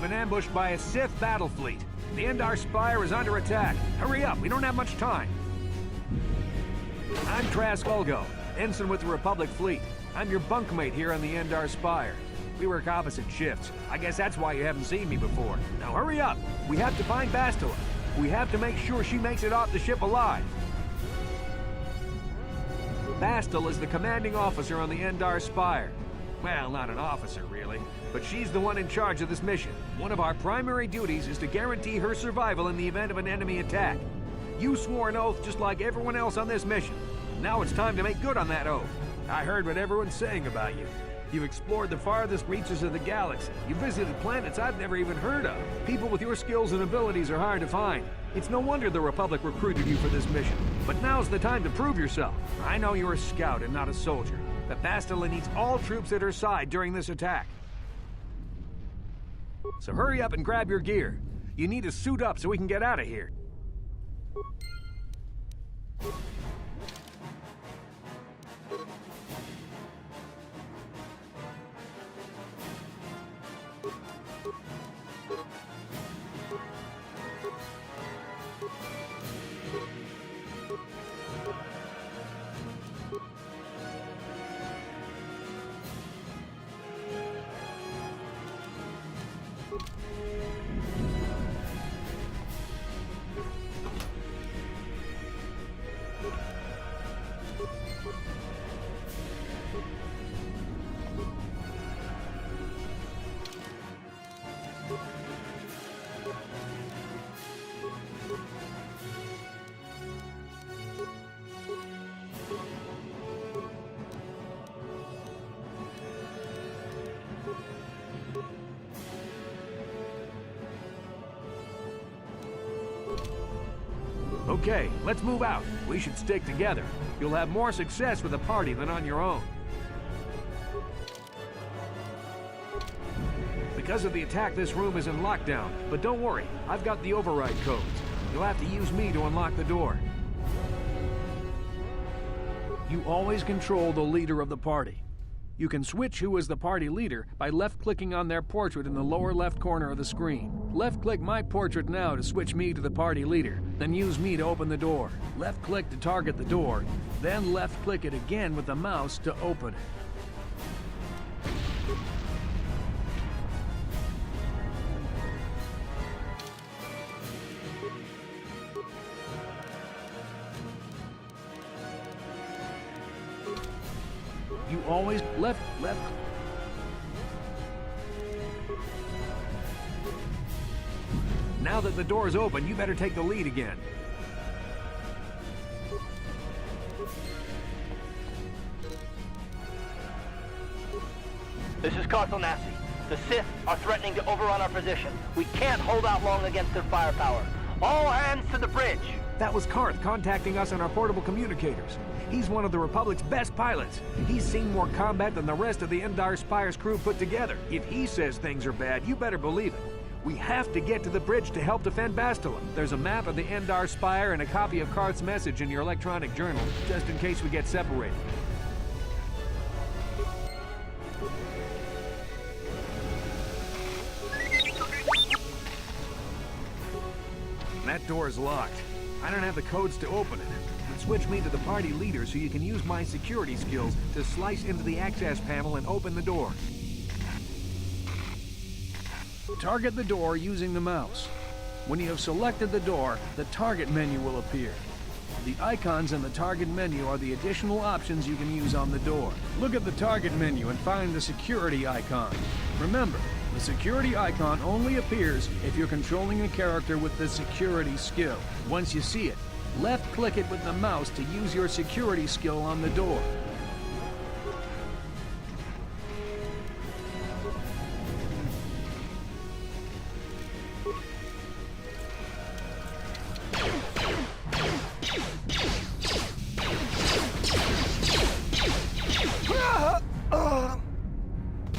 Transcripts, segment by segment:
been ambushed by a Sith battle fleet. The Endar Spire is under attack. Hurry up, we don't have much time. I'm Trask Ulgo, ensign with the Republic fleet. I'm your bunkmate here on the Endar Spire. We work opposite shifts. I guess that's why you haven't seen me before. Now hurry up! We have to find Bastila. We have to make sure she makes it off the ship alive. Bastila is the commanding officer on the Endar Spire. Well, not an officer, really, but she's the one in charge of this mission. One of our primary duties is to guarantee her survival in the event of an enemy attack. You swore an oath just like everyone else on this mission. Now it's time to make good on that oath. I heard what everyone's saying about you. You've explored the farthest reaches of the galaxy. You visited planets I've never even heard of. People with your skills and abilities are hard to find. It's no wonder the Republic recruited you for this mission. But now's the time to prove yourself. I know you're a scout and not a soldier, but Bastila needs all troops at her side during this attack. So hurry up and grab your gear. You need to suit up so we can get out of here. Okay, let's move out. We should stick together. You'll have more success with a party than on your own. Because of the attack, this room is in lockdown. But don't worry, I've got the override codes. You'll have to use me to unlock the door. You always control the leader of the party. You can switch who is the party leader by left-clicking on their portrait in the lower left corner of the screen. Left-click my portrait now to switch me to the party leader, then use me to open the door. Left-click to target the door, then left-click it again with the mouse to open it. You always left. Now that the door's open, you better take the lead again. This is Carthel Nassi. The Sith are threatening to overrun our position. We can't hold out long against their firepower. All hands to the bridge! That was Karth contacting us on our portable communicators. He's one of the Republic's best pilots. He's seen more combat than the rest of the Endar Spire's crew put together. If he says things are bad, you better believe it. We have to get to the bridge to help defend Bastila. There's a map of the Endar Spire and a copy of Karth's message in your electronic journal, just in case we get separated. That door is locked. I don't have the codes to open it. But switch me to the party leader so you can use my security skills to slice into the access panel and open the door. Target the door using the mouse. When you have selected the door, the target menu will appear. The icons in the target menu are the additional options you can use on the door. Look at the target menu and find the security icon. Remember, the security icon only appears if you're controlling a character with the security skill. Once you see it, left-click it with the mouse to use your security skill on the door.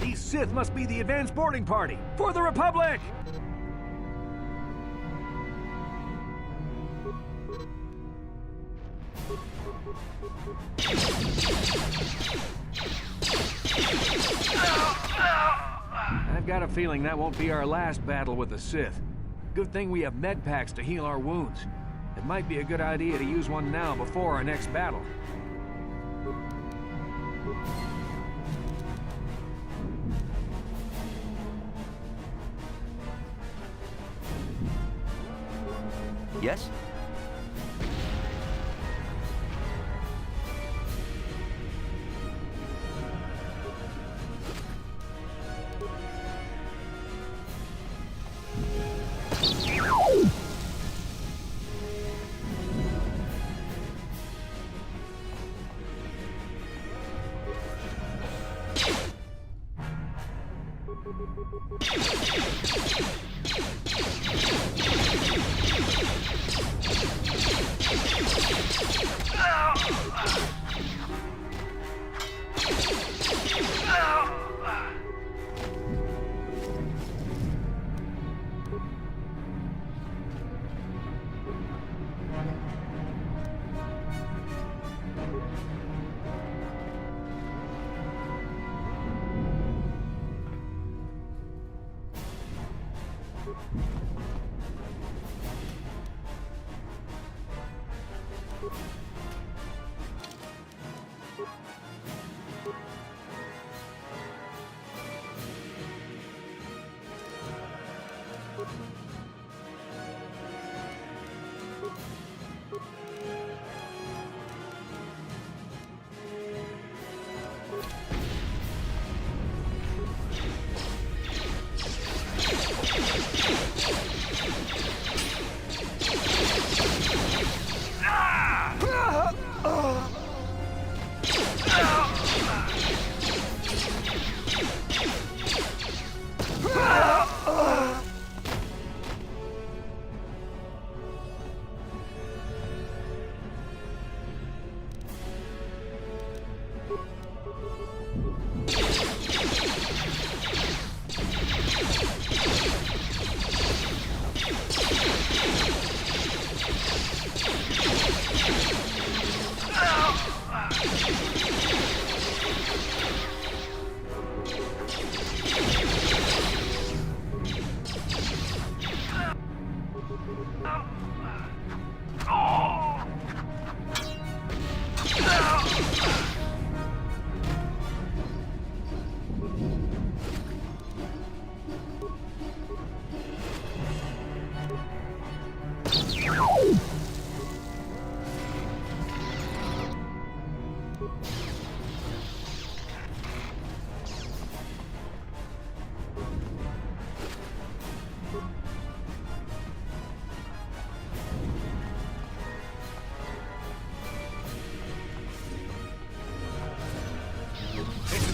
These Sith must be the advanced boarding party for the Republic! I've got a feeling that won't be our last battle with the Sith. Good thing we have med packs to heal our wounds. It might be a good idea to use one now before our next battle. Yes?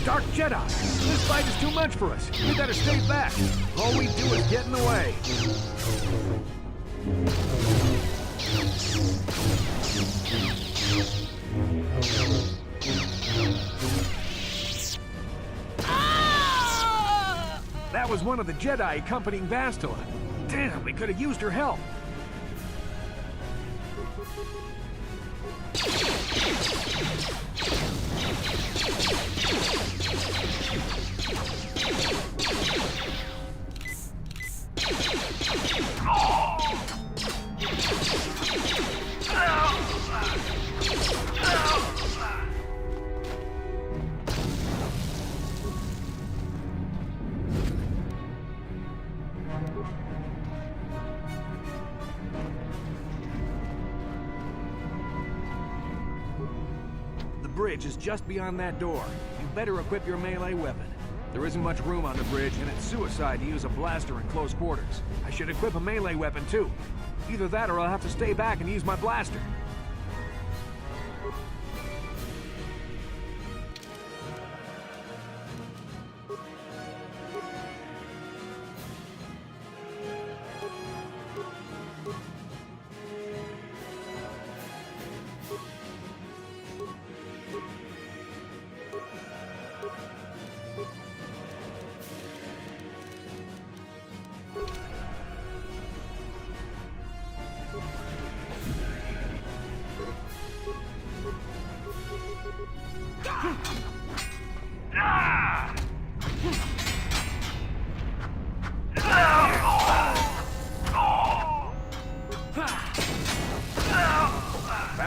Dark Jedi! This fight is too much for us. We better stay back. All we do is get in the way. That was one of the Jedi accompanying Bastila. Damn, we could have used her help. The bridge is just beyond that door. You better equip your melee weapon. There isn't much room on the bridge, and it's suicide to use a blaster in close quarters. I should equip a melee weapon, too. Either that or I'll have to stay back and use my blaster.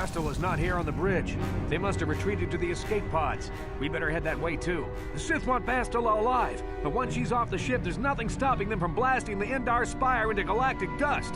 Bastila is not here on the bridge. They must have retreated to the escape pods. We better head that way too. The Sith want Bastila alive, but once she's off the ship, there's nothing stopping them from blasting the Endar Spire into galactic dust.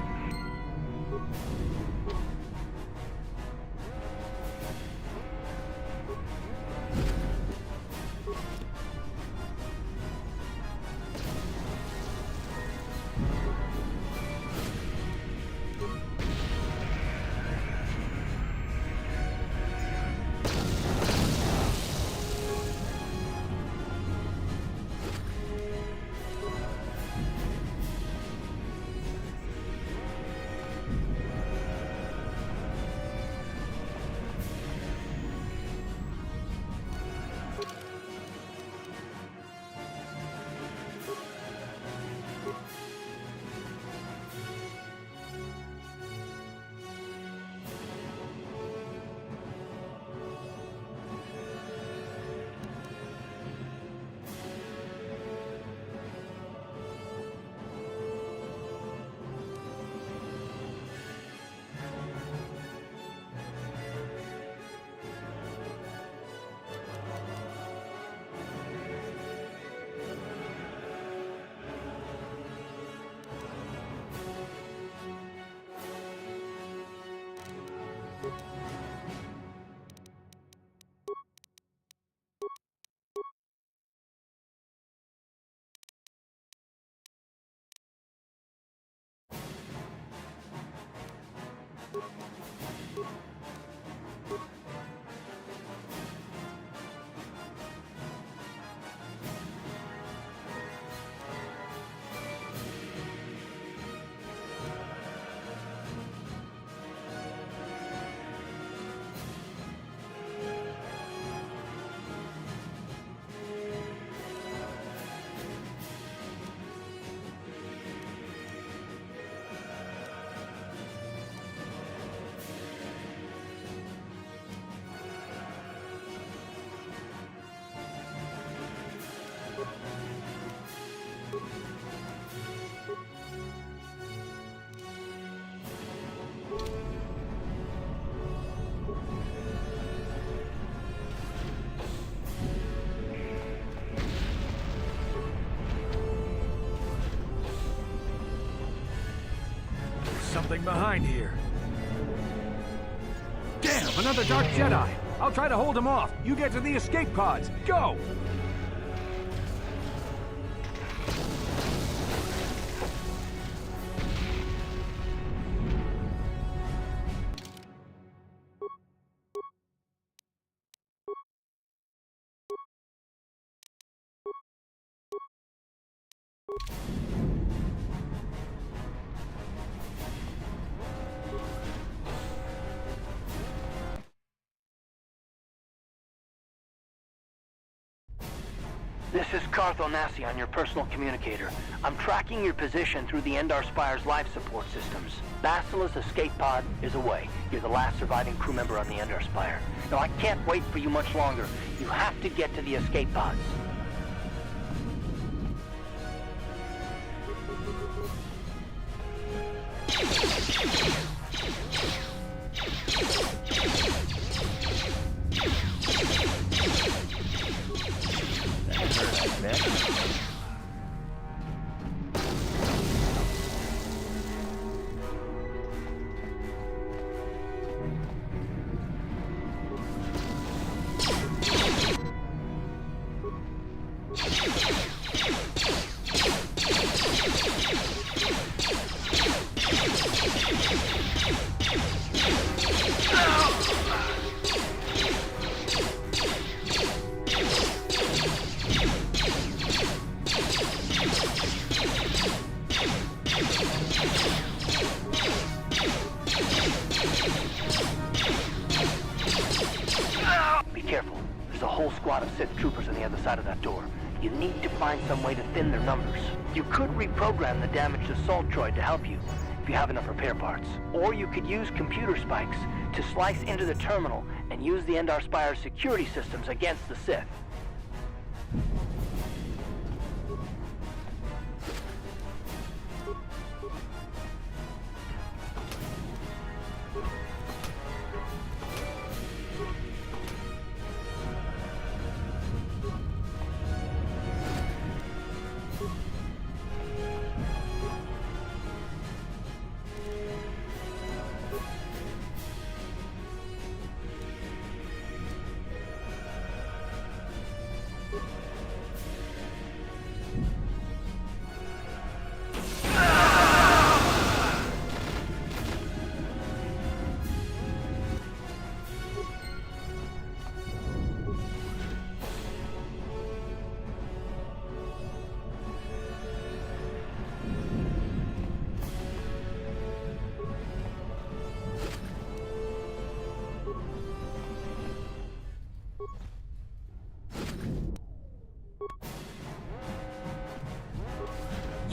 Something behind here. Damn, another Dark Jedi! I'll try to hold him off. You get to the escape pods. Go! This is Carthel Nassian, your personal communicator. I'm tracking your position through the Endar Spire's life support systems. Bastila's escape pod is away. You're the last surviving crew member on the Endar Spire. Now, I can't wait for you much longer. You have to get to the escape pods. Troopers on the other side of that door. You need to find some way to thin their numbers. You could reprogram the damaged assault droid to help you, if you have enough repair parts. Or you could use computer spikes to slice into the terminal and use the Endar Spire's security systems against the Sith.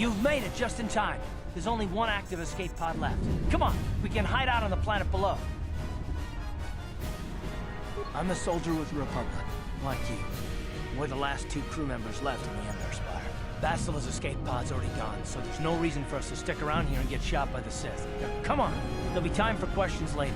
You've made it just in time. There's only one active escape pod left. Come on, we can hide out on the planet below. I'm a soldier with the Republic, like you. We're the last 2 crew members left in the Endar Spire. Bastila's escape pod's already gone, so there's no reason for us to stick around here and get shot by the Sith. Now, come on, there'll be time for questions later.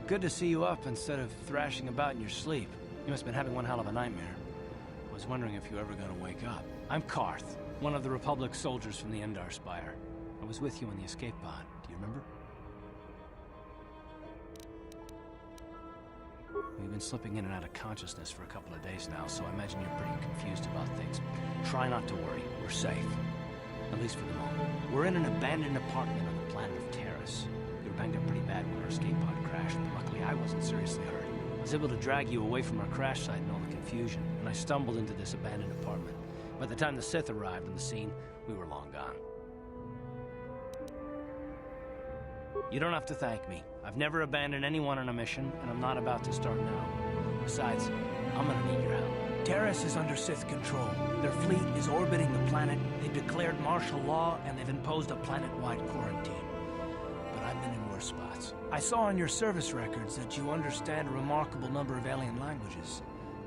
Good to see you up instead of thrashing about in your sleep. You must have been having one hell of a nightmare. I was wondering if you were ever going to wake up. I'm Carth, one of the Republic soldiers from the Endar Spire. I was with you on the escape pod. Do you remember? We've been slipping in and out of consciousness for a couple of days now, so I imagine you're pretty confused about things. Try not to worry. We're safe. At least for the moment. We're in an abandoned apartment on the planet of Taris. We were banged up pretty bad when our escape pod crashed, but luckily I wasn't seriously hurt. I was able to drag you away from our crash site and all the confusion, and I stumbled into this abandoned apartment. By the time the Sith arrived on the scene, we were long gone. You don't have to thank me. I've never abandoned anyone on a mission, and I'm not about to start now. Besides, I'm gonna need your help. Taris is under Sith control. Their fleet is orbiting the planet, they've declared martial law, and they've imposed a planet-wide quarantine. But I've been in worse spots. I saw on your service records that you understand a remarkable number of alien languages.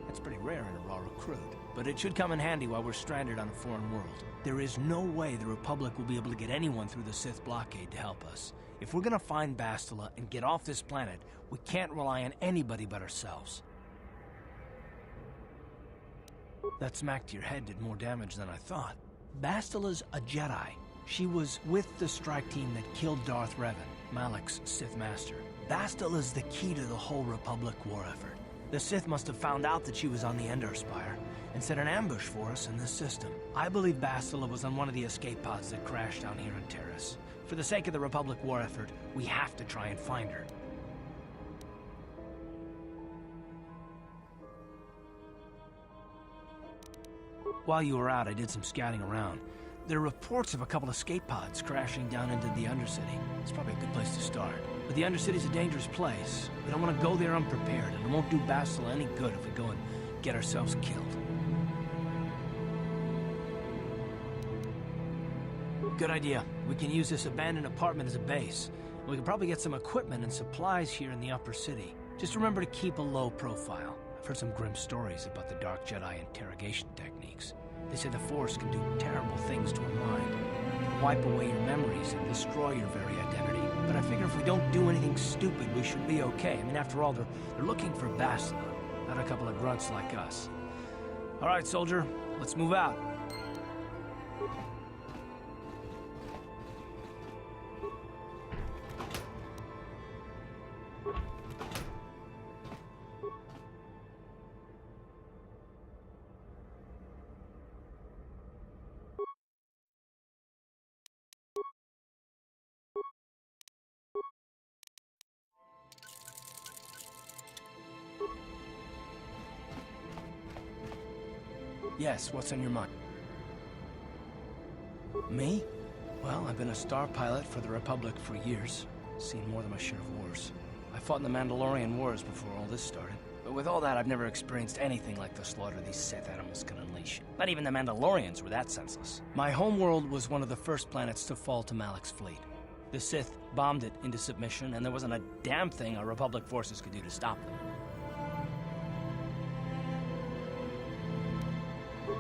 That's pretty rare in a raw recruit, but it should come in handy while we're stranded on a foreign world. There is no way the Republic will be able to get anyone through the Sith blockade to help us. If we're gonna find Bastila and get off this planet, we can't rely on anybody but ourselves. That smack to your head did more damage than I thought. Bastila's a Jedi. She was with the strike team that killed Darth Revan, Malak's Sith master. Bastila's the key to the whole Republic war effort. The Sith must have found out that she was on the Endar Spire and set an ambush for us in this system. I believe Bastila was on one of the escape pods that crashed down here in Taris. For the sake of the Republic war effort, we have to try and find her. While you were out, I did some scouting around. There are reports of a couple escape pods crashing down into the Undercity. It's probably a good place to start. But the Undercity's a dangerous place. We don't want to go there unprepared, and it won't do Bastila any good if we go and get ourselves killed. Good idea. We can use this abandoned apartment as a base. We can probably get some equipment and supplies here in the upper city. Just remember to keep a low profile. I've heard some grim stories about the Dark Jedi interrogation techniques. They say the Force can do terrible things to a mind. It can wipe away your memories and destroy your very identity. But I figure if we don't do anything stupid, we should be okay. I mean, after all, they're looking for Bastila, not a couple of grunts like us. All right, soldier, let's move out. Yes, what's on your mind? Me? Well, I've been a star pilot for the Republic for years. Seen more than my share of wars. I fought in the Mandalorian Wars before all this started. But with all that, I've never experienced anything like the slaughter these Sith animals can unleash. Not even the Mandalorians were that senseless. My homeworld was one of the first planets to fall to Malak's fleet. The Sith bombed it into submission, and there wasn't a damn thing our Republic forces could do to stop them.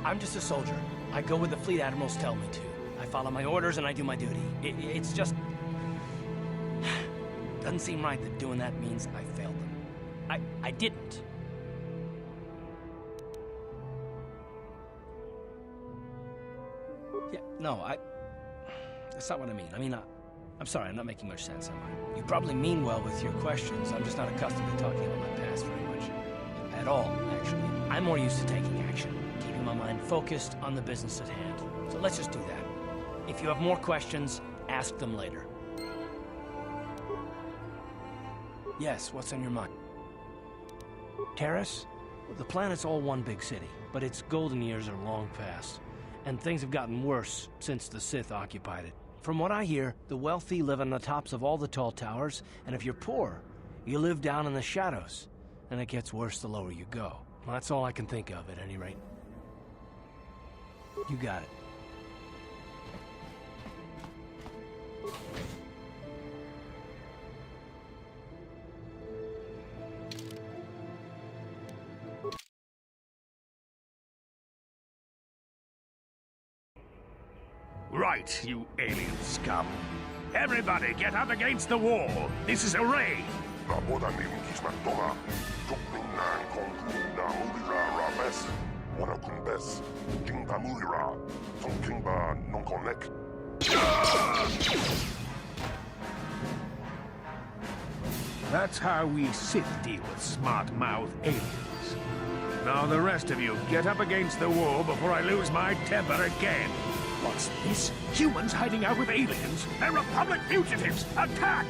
I'm just a soldier. I go where the fleet admirals tell me to. I follow my orders and I do my duty. It's just... doesn't seem right that doing that means I failed them. I didn't. Yeah, no, that's not what I mean. I mean, I'm sorry, I'm not making much sense, am I? You probably mean well with your questions. I'm just not accustomed to talking about my past very much. At all, actually. I'm more used to taking action, keeping my mind focused on the business at hand. So let's just do that. If you have more questions, ask them later. Yes, what's on your mind? Terrace? Well, the planet's all one big city, but its golden years are long past, and things have gotten worse since the Sith occupied it. From what I hear, the wealthy live on the tops of all the tall towers, and if you're poor, you live down in the shadows, and it gets worse the lower you go. Well, that's all I can think of, at any rate. You got it. Right, you alien scum. Everybody get up against the wall. This is a raid. Rabodanim kismatoma. Tukmingan kongkuna mulira rabes. Wanakumbes. Kingba mulira. Tonkingba nonkonek. That's how we Sith deal with smart-mouth aliens. Now the rest of you, get up against the wall before I lose my temper again. What's this? Humans hiding out with aliens? They're Republic fugitives! Attack!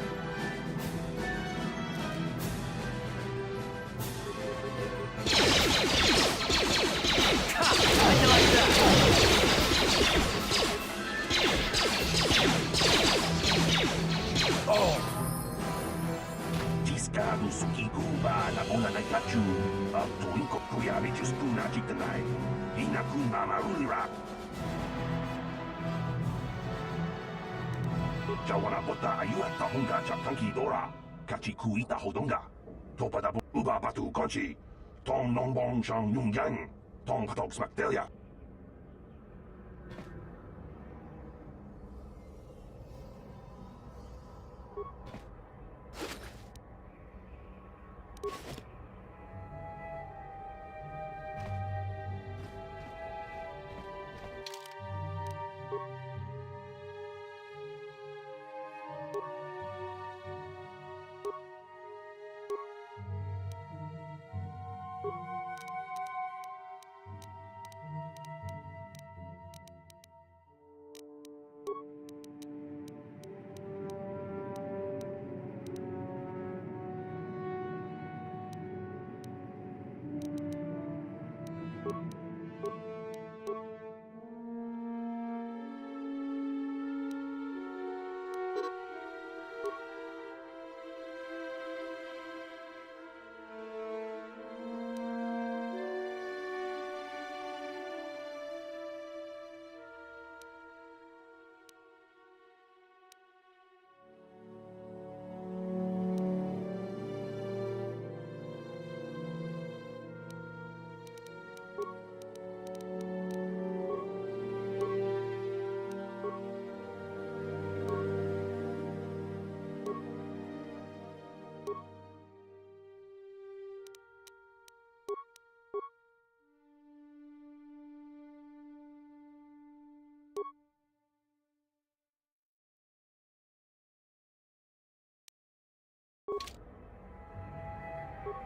Discado sukikuba na una na kachu. Tuinko kuyari justuna jitanai. Inakuma marulira. Jawana bota ayuat tahunga chatanki dora. Kachi kuita hodonga. Topada uba batu konchi. Tom nongbong shang yung yang. Tom patok smaktelia.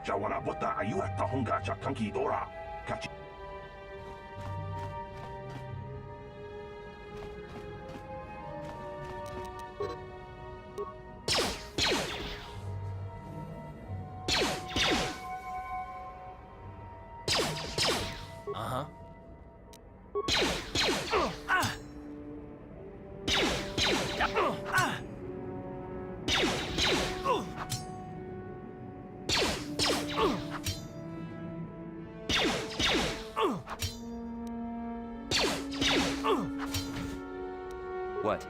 Jawana bota ayuat tahunga chatanki dora. Kachi. What?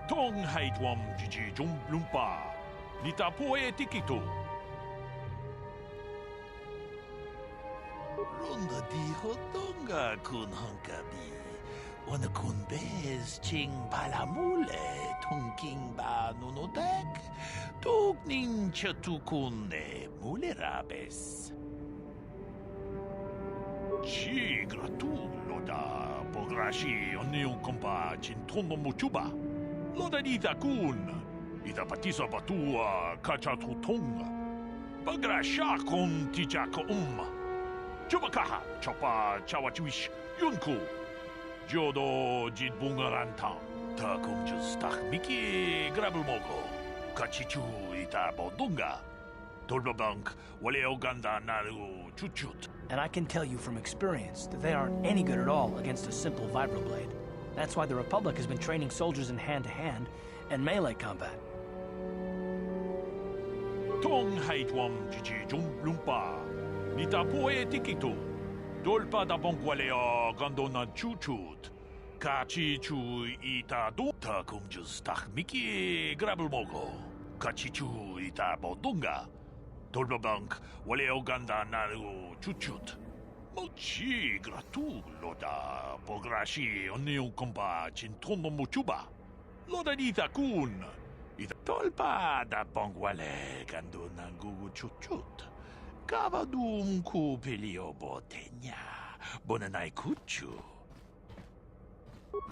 Tong haitwam jiji jum lumpa. Nita poe tikito. Ronda di hotonga kun hankabi. Wana kun bez ching palamule tungking ba nunotek. Tugning chatukunne mulerabes. Chi gratullo da pograshi onniun kompa chintono muchuba. Loda dita kun. Ita patisa batua kachatutonga. Pagrasha kon tijako Chubakaha chopa chawachuish yunku. Jodo jid bungaranta. Ta kumjus tak miki grabulmogo. Kachichu ita bodunga. Tolbabank wale oganda naru chuchut. And I can tell you from experience that they aren't any good at all against a simple vibroblade. That's why the Republic has been training soldiers in hand-to-hand and melee combat. Tong haitwam jiji jum lumpa. Nita poe tikito. Dolpa da bongwalea gandona chuchut. Kachi chu ita do. Ta kumjus tak miki grabulmogo. Kachi chu ita bodunga. Dolbabank wale oganda naru chuchut. Mochi gratullo da pograshi onniun kompa chintono muchuba. Loda dita kun. Ita tolpa da bongwale gandona gugu chuchut. Kavadum kupilio botenya. Bonanai kuchu.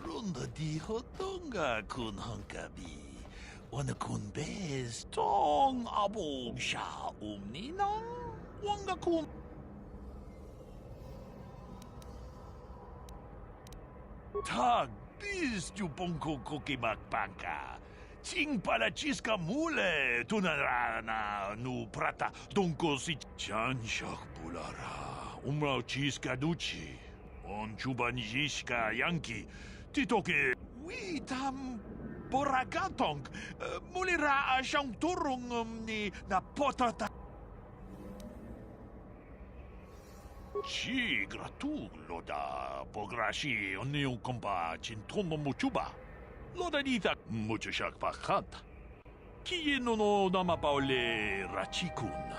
Ronda di hotonga kun hankabi. Wana kun bez tong abog sha umninang. Wanga kun. Tag bis tu ponko kokimakpanka. Ching pala chiska mule tunarana nu prata donko si chanshak bulara. Umrao chiska duchi. On chubanjishka yanki. Titoke. Wi tam boragatong. Mulira siyang turong ni na potata. Chi gratullo da pograshi onniun kompa chintono muchuba. Loda dita mucho shak pakata. Kie no nama paole rachikun.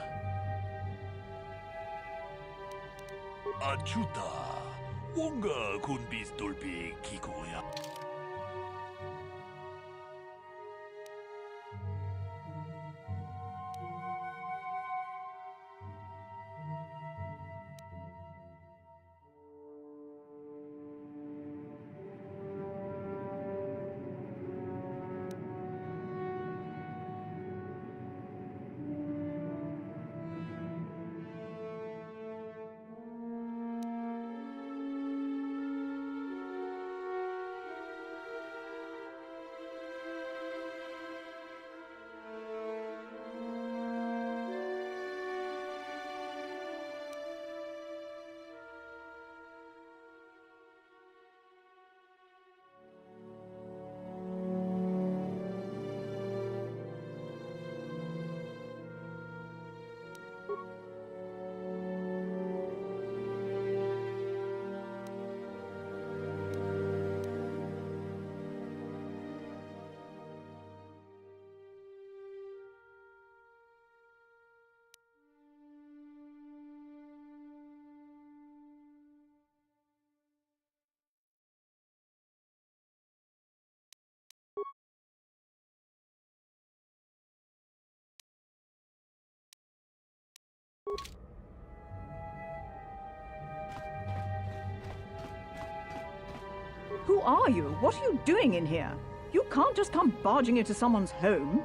Achuta. Wonga kun bis dolpi kikoya. Who are you? What are you doing in here? You can't just come barging into someone's home.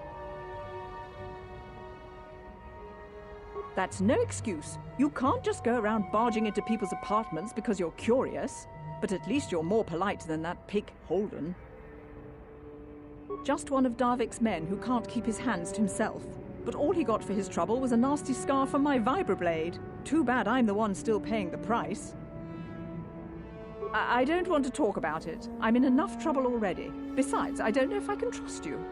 That's no excuse. You can't just go around barging into people's apartments because you're curious. But at least you're more polite than that pig Holden. Just one of Darvik's men who can't keep his hands to himself. But all he got for his trouble was a nasty scar from my vibroblade. Too bad I'm the one still paying the price. I don't want to talk about it. I'm in enough trouble already. Besides, I don't know if I can trust you.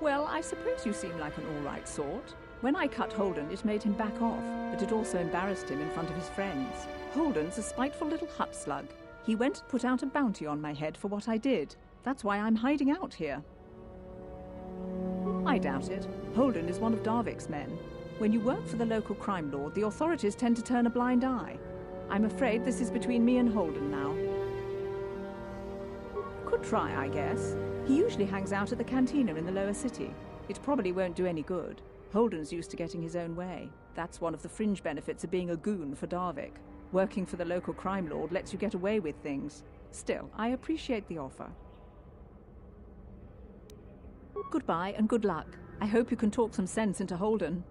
Well, I suppose you seem like an all-right sort. When I cut Holden, it made him back off, but it also embarrassed him in front of his friends. Holden's a spiteful little hut slug. He went and put out a bounty on my head for what I did. That's why I'm hiding out here. I doubt it. Holden is one of Darvik's men. When you work for the local crime lord, the authorities tend to turn a blind eye. I'm afraid this is between me and Holden now. Could try, I guess. He usually hangs out at the cantina in the lower city. It probably won't do any good. Holden's used to getting his own way. That's one of the fringe benefits of being a goon for Darvik. Working for the local crime lord lets you get away with things. Still, I appreciate the offer. Goodbye and good luck. I hope you can talk some sense into Holden.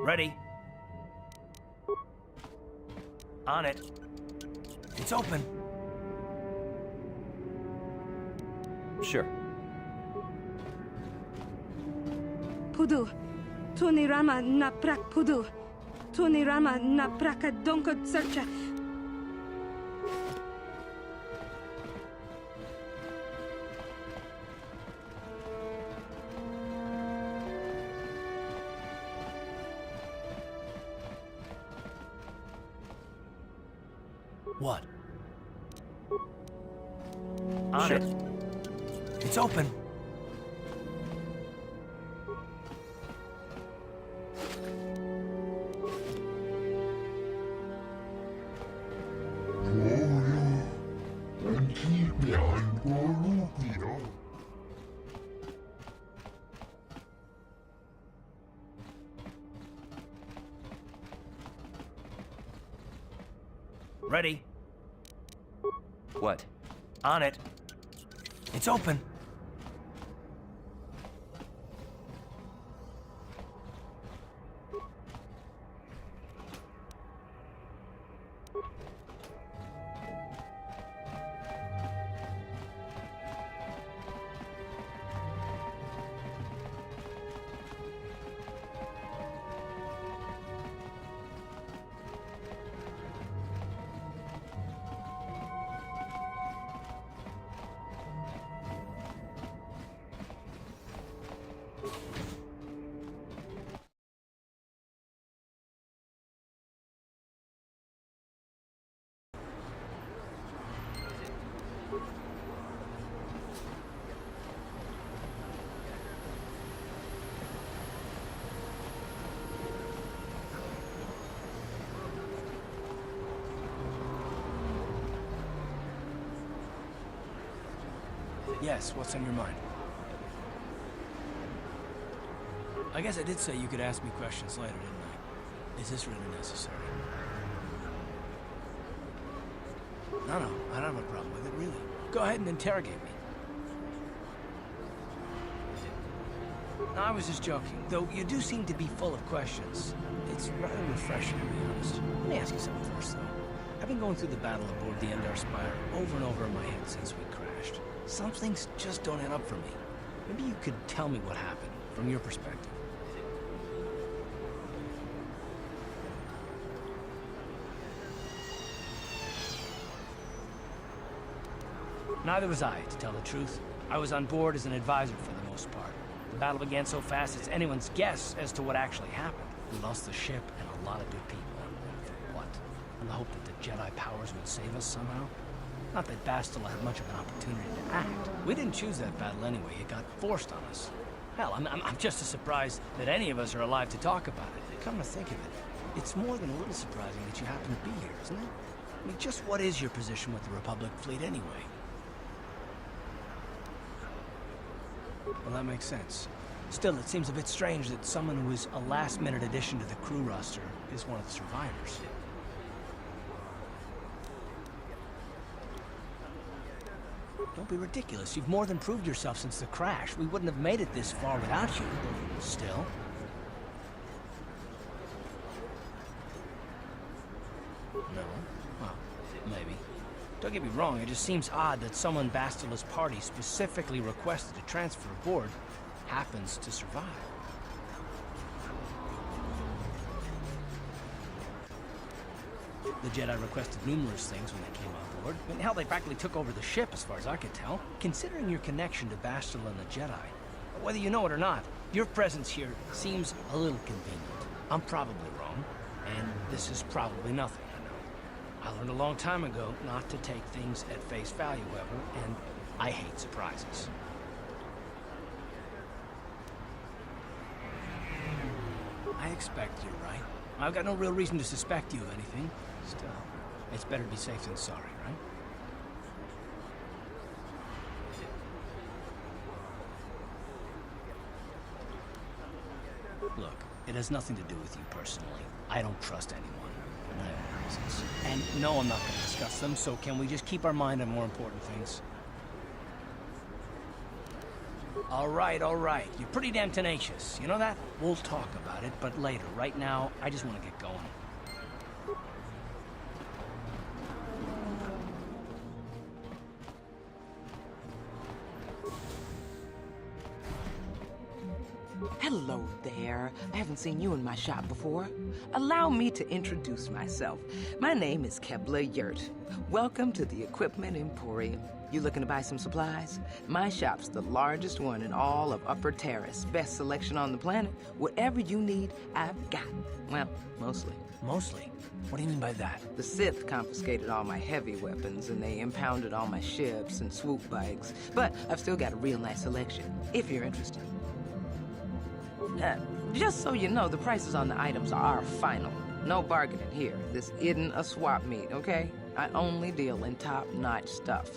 Ready. On it. It's open. Sure. Pudu. Tunirama na prak pudu. Tunirama na praka donko searcha. What? On Sure. it. It's open. Ready. What? On it. It's open. Yes, what's on your mind? I guess I did say you could ask me questions later, didn't I? Is this really necessary? No, I don't have a problem with it, really. Go ahead and interrogate me. No, I was just joking, though you do seem to be full of questions. It's rather refreshing, to be honest. Let me ask you something first, though. I've been going through the battle aboard the Endar Spire over and over in my head since we crashed. Some things just don't add up for me. Maybe you could tell me what happened, from your perspective. Neither was I, to tell the truth. I was on board as an advisor for the most part. The battle began so fast it's anyone's guess as to what actually happened. We lost the ship and a lot of good people. And for what? On the hope that the Jedi powers would save us somehow? Not that Bastila had much of an opportunity to act. We didn't choose that battle anyway. It got forced on us. Hell, I'm just as surprised that any of us are alive to talk about it. Come to think of it, it's more than a little surprising that you happen to be here, isn't it? I mean, just what is your position with the Republic fleet anyway? Well, that makes sense. Still, it seems a bit strange that someone who is a last-minute addition to the crew roster is one of the survivors. Don't be ridiculous. You've more than proved yourself since the crash. We wouldn't have made it this far without you. Still. No? Well, maybe. Don't get me wrong, it just seems odd that someone Bastila's party specifically requested to transfer aboard happens to survive. The Jedi requested numerous things when they came on board. I mean, hell, they practically took over the ship, as far as I could tell. Considering your connection to Bastila and the Jedi, whether you know it or not, your presence here seems a little convenient. I'm probably wrong, and this is probably nothing, I know. I learned a long time ago not to take things at face value, however, and I hate surprises. I expect you're right. I've got no real reason to suspect you of anything. Still, it's better to be safe than sorry, right? Look, it has nothing to do with you personally. I don't trust anyone. I have reasons. And no, I'm not going to discuss them, so can we just keep our mind on more important things? All right. You're pretty damn tenacious. You know that? We'll talk about it, but later. Right now, I just want to get going. Hello there. I haven't seen you in my shop before. Allow me to introduce myself. My name is Kebla Yurt. Welcome to the Equipment Emporium. You looking to buy some supplies? My shop's the largest one in all of Upper Terrace. Best selection on the planet. Whatever you need, I've got. Well, mostly. Mostly? What do you mean by that? The Sith confiscated all my heavy weapons, and they impounded all my ships and swoop bikes. But I've still got a real nice selection, if you're interested. Just so you know, the prices on the items are final. No bargaining here. This isn't a swap meet, okay? I only deal in top-notch stuff.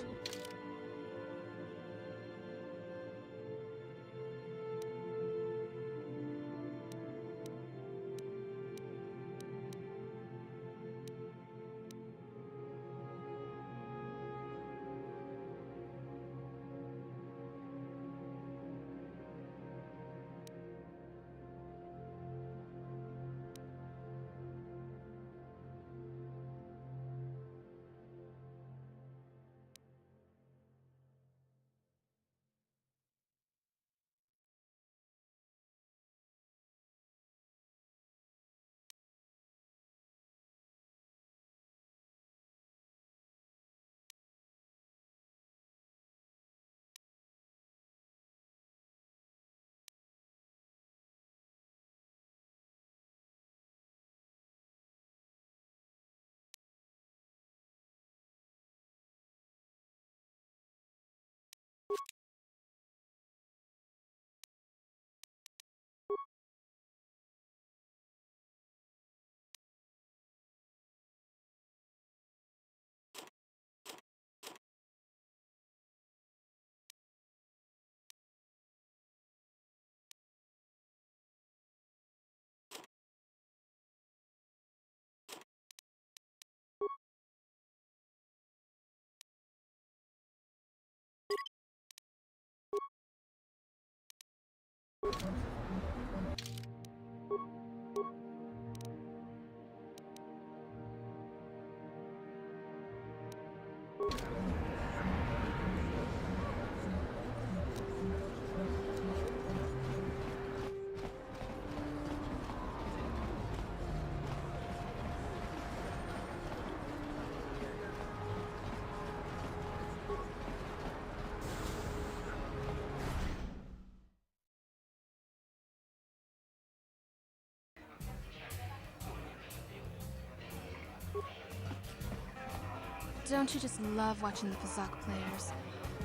Don't you just love watching the Pazak players?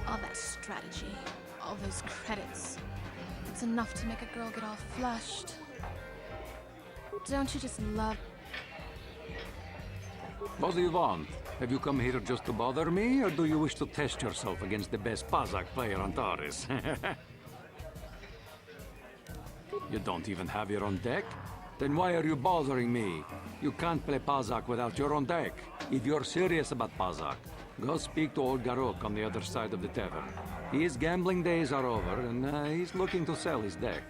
All that strategy, all those credits. It's enough to make a girl get all flushed. Don't you just love... What do you want? Have you come here just to bother me, or do you wish to test yourself against the best Pazak player on Taurus? You don't even have your own deck? Then why are you bothering me? You can't play Pazak without your own deck. If you're serious about Pazak, go speak to old Garok on the other side of the tavern. His gambling days are over, and he's looking to sell his deck.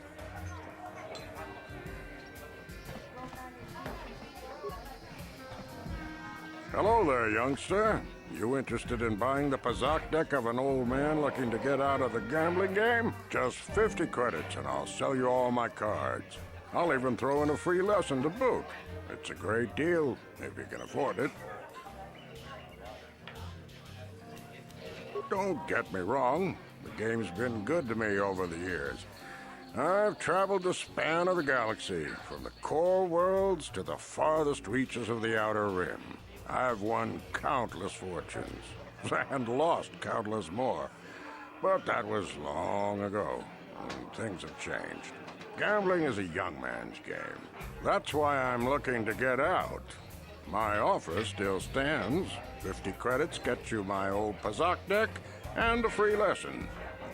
Hello there, youngster. You interested in buying the Pazak deck of an old man looking to get out of the gambling game? Just 50 credits and I'll sell you all my cards. I'll even throw in a free lesson to boot. It's a great deal, if you can afford it. Don't get me wrong. The game's been good to me over the years. I've traveled the span of the galaxy, from the core worlds to the farthest reaches of the Outer Rim. I've won countless fortunes, and lost countless more. But that was long ago, and things have changed. Gambling is a young man's game. That's why I'm looking to get out. My offer still stands. 50 credits gets you my old Pazak deck and a free lesson.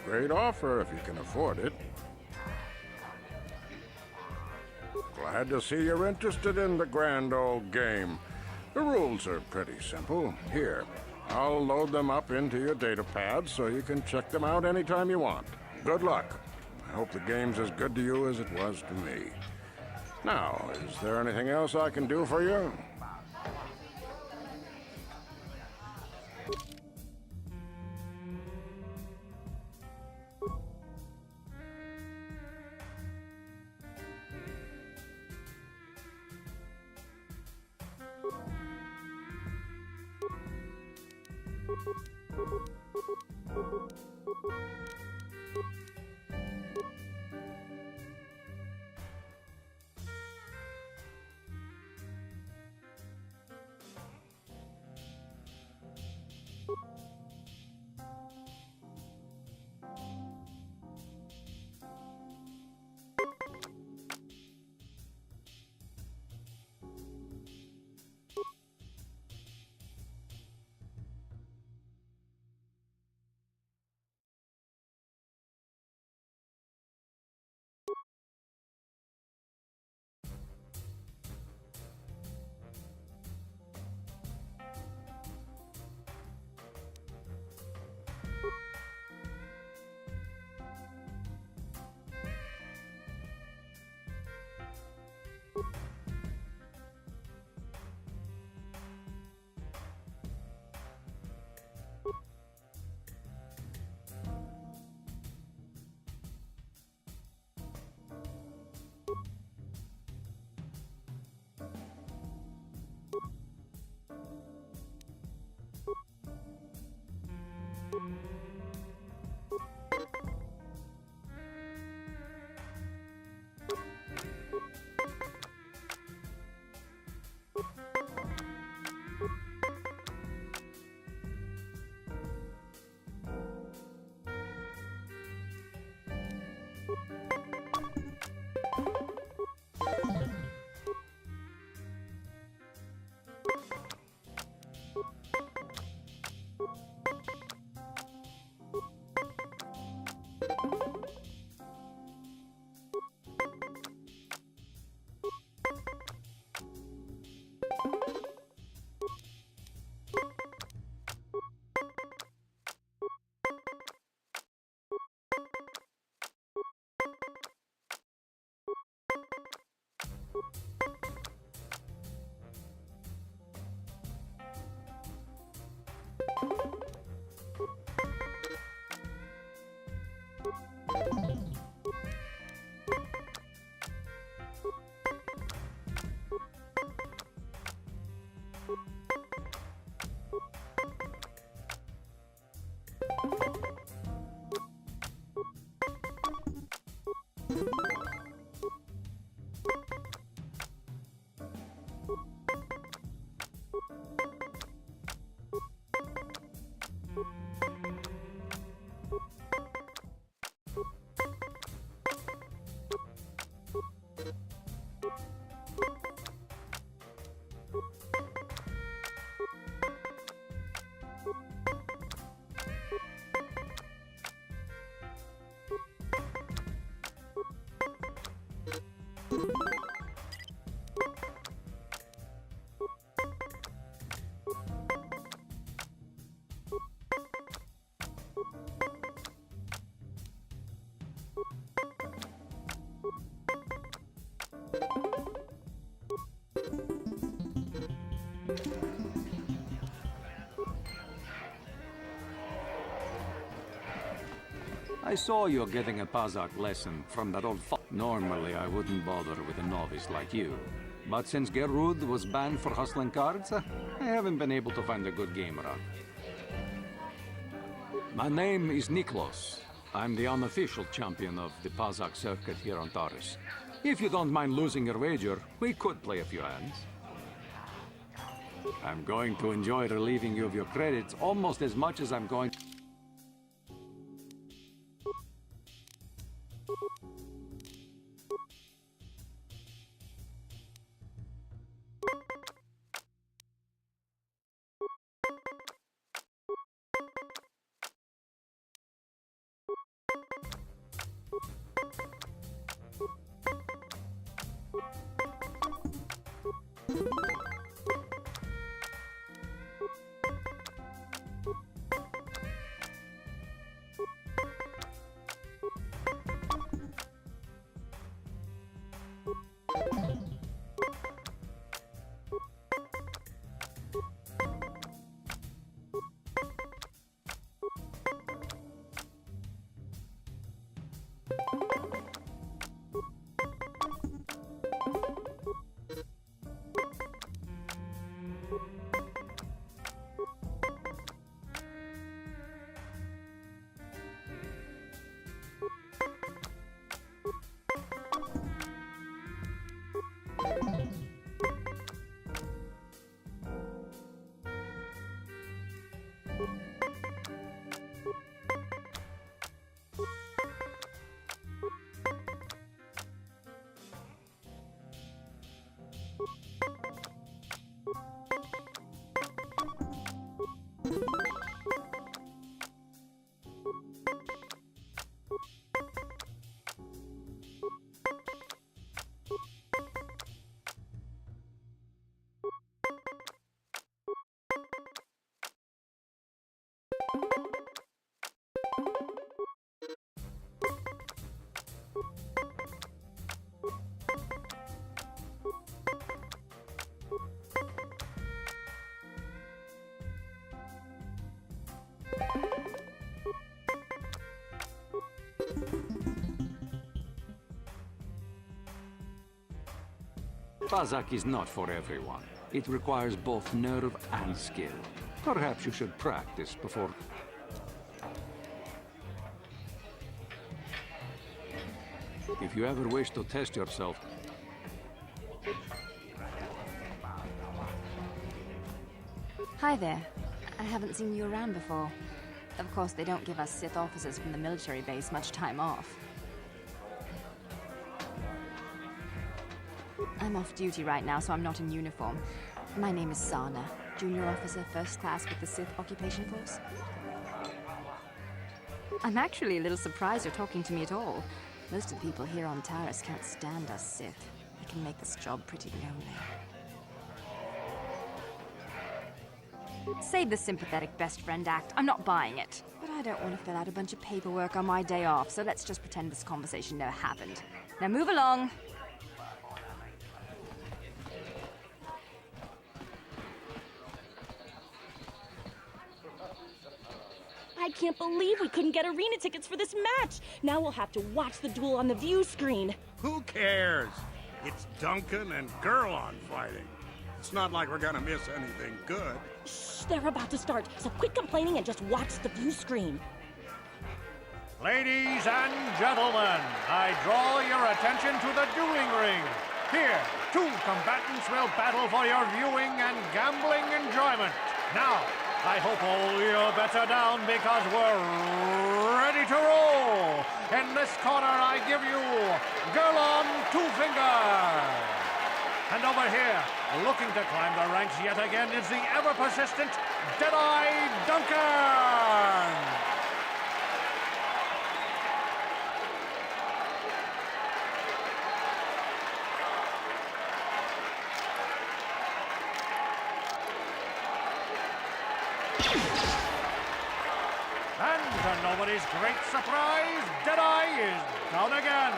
A great offer if you can afford it. Glad to see you're interested in the grand old game. The rules are pretty simple. Here, I'll load them up into your data pad so you can check them out anytime you want. Good luck. I hope the game's as good to you as it was to me. Now, is there anything else I can do for you? I saw you getting a Pazak lesson from that old Normally, I wouldn't bother with a novice like you. But since Gerud was banned for hustling cards, I haven't been able to find a good game around. My name is Niklos. I'm the unofficial champion of the Pazak circuit here on Taris. If you don't mind losing your wager, we could play a few hands. I'm going to enjoy relieving you of your credits almost as much as I'm going... Pazak is not for everyone. It requires both nerve and skill. Perhaps you should practice before... If you ever wish to test yourself... Hi there. I haven't seen you around before. Of course, they don't give us Sith officers from the military base much time off. I'm off duty right now, so I'm not in uniform. My name is Sana, junior officer, first class with the Sith Occupation Force. I'm actually a little surprised you're talking to me at all. Most of the people here on Taris can't stand us Sith. It can make this job pretty lonely. Save the sympathetic best friend act. I'm not buying it. But I don't want to fill out a bunch of paperwork on my day off, so let's just pretend this conversation never happened. Now move along. I can't believe we couldn't get arena tickets for this match. Now we'll have to watch the duel on the view screen. Who cares? It's Duncan and Gurlon fighting. It's not like we're gonna miss anything good. Shh, they're about to start, so quit complaining and just watch the view screen. Ladies and gentlemen, I draw your attention to the dueling ring. Here, two combatants will battle for your viewing and gambling enjoyment. Now, I hope all your bets are down because we're ready to roll. In this corner, I give you Gurlon Two Fingers. And over here, looking to climb the ranks yet again, is the ever-persistent Deadeye Duncan. And to nobody's great surprise, Deadeye is down again.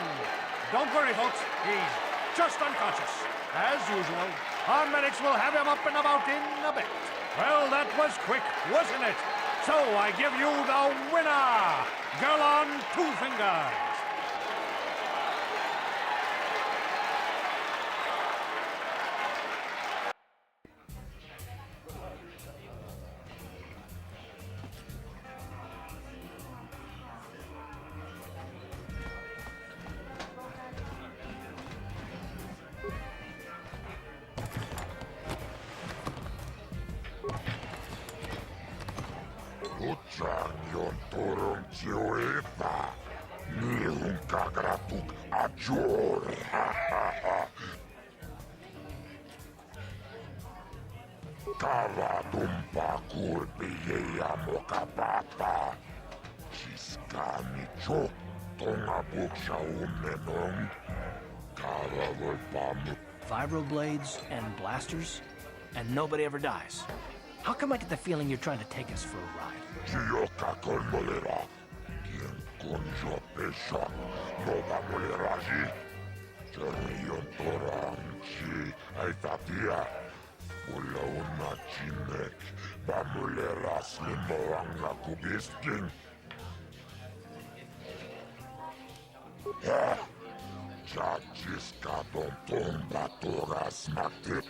Don't worry, folks. He's just unconscious, as usual. Our medics will have him up and about in a bit. Well, that was quick, wasn't it? So I give you the winner, Girl on Two Fingers. Dojangon torong chioepa. Nihun kagratuk ajor. Kava tumpa kurpiyeya mokapata. Chiskani cho. Tonga buksha umenong. Kava volpamu. Vibroblades and blasters, and nobody ever dies. How come I get the feeling you're trying to take us for a ride? Chioka kolmolera. Kien konjo pesha. Nova moleraji. Cherion toranchi. Aitatia. Pula una chinek. Bamulera slimoanga kubiskin. Chachiska tomba toras maktit.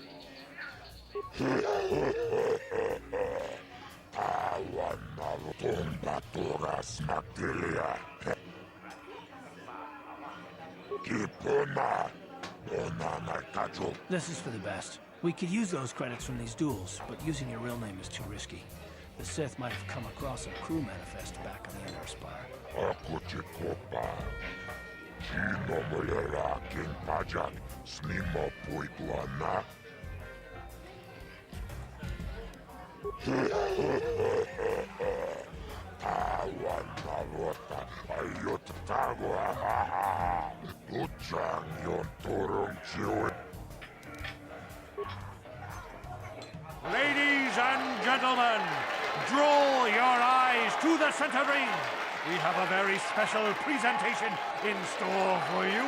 This is for the best. We could use those credits from these duels, but using your real name is too risky. The Sith might have come across a crew manifest back on the Endar Spire. Chino molera king pajak. Snima puituana. Ladies and gentlemen, draw your eyes to the center ring. We have a very special presentation in store for you.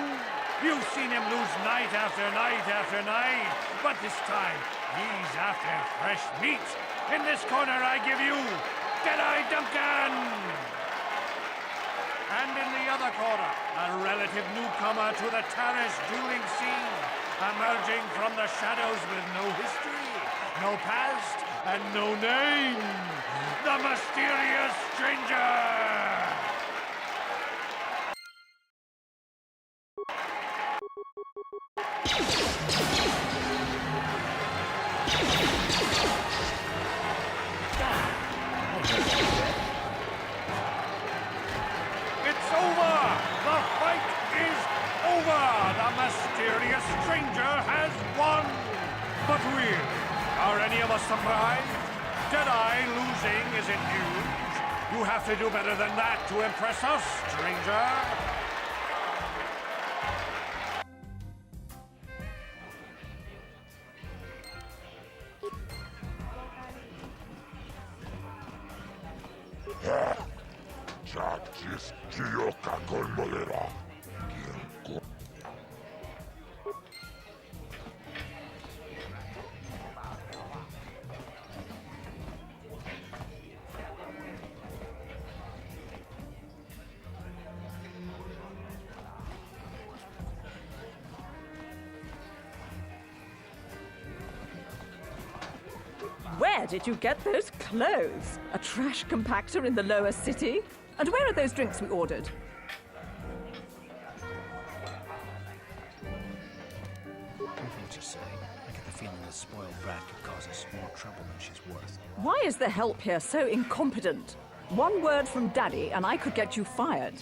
You've seen him lose night after night after night, but this time he's after fresh meat. In this corner, I give you Deadeye Duncan! And in the other corner, a relative newcomer to the Taris dueling scene, emerging from the shadows with no history, no past, and no name, the Mysterious Stranger! It's over! The fight is over! The Mysterious Stranger has won! But really, are any of us surprised? Deadeye losing isn't huge. You have to do better than that to impress us, stranger. Chachis Chioka kolmolera. Where did you get those clothes? A trash compactor in the lower city? And where are those drinks we ordered? Careful what you say. I get the feeling this spoiled brat could cause us more trouble than she's worth. Why is the help here so incompetent? One word from Daddy and I could get you fired.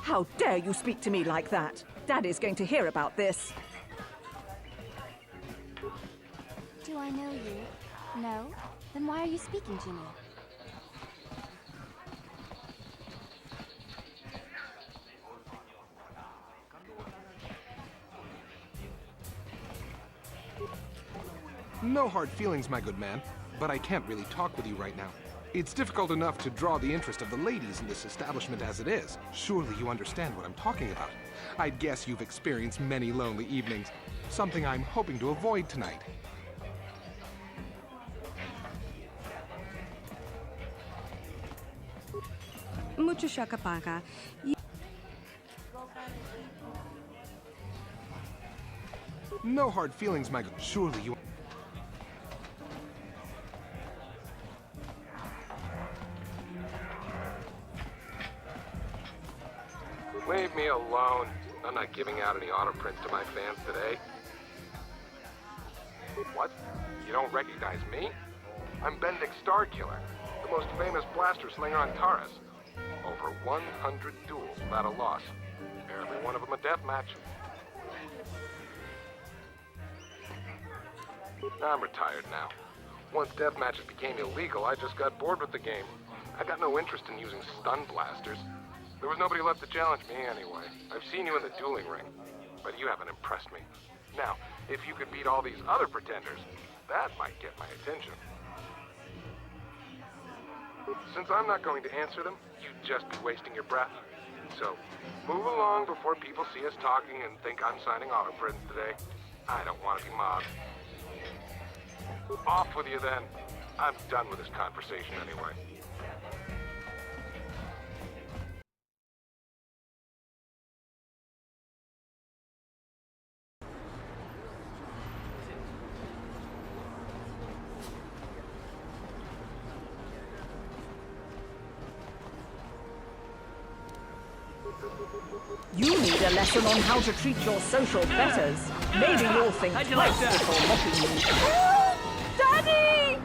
How dare you speak to me like that? Daddy's going to hear about this. Do I know you? No? Then why are you speaking to me? No hard feelings, my good man, but I can't really talk with you right now. It's difficult enough to draw the interest of the ladies in this establishment as it is. Surely you understand what I'm talking about. I'd guess you've experienced many lonely evenings. Something I'm hoping to avoid tonight. Mucho shakapaka. No hard feelings, Michael. Surely you... Leave me alone. I'm not giving out any auto prints to my fans today. What? You don't recognize me? I'm Bendik Starkiller, the most famous blaster slinger on Taurus. Over 100 duels without a loss. Every one of them a death match. I'm retired now. Once death matches became illegal, I just got bored with the game. I got no interest in using stun blasters. There was nobody left to challenge me anyway. I've seen you in the dueling ring, but you haven't impressed me. Now, if you could beat all these other pretenders, that might get my attention. Since I'm not going to answer them, you'd just be wasting your breath. So, move along before people see us talking and think I'm signing auto prints today. I don't want to be mobbed. Off with you then. I'm done with this conversation anyway. You need a lesson on how to treat your social betters. Maybe you'll think How'd you like twice that? before mocking me. Daddy!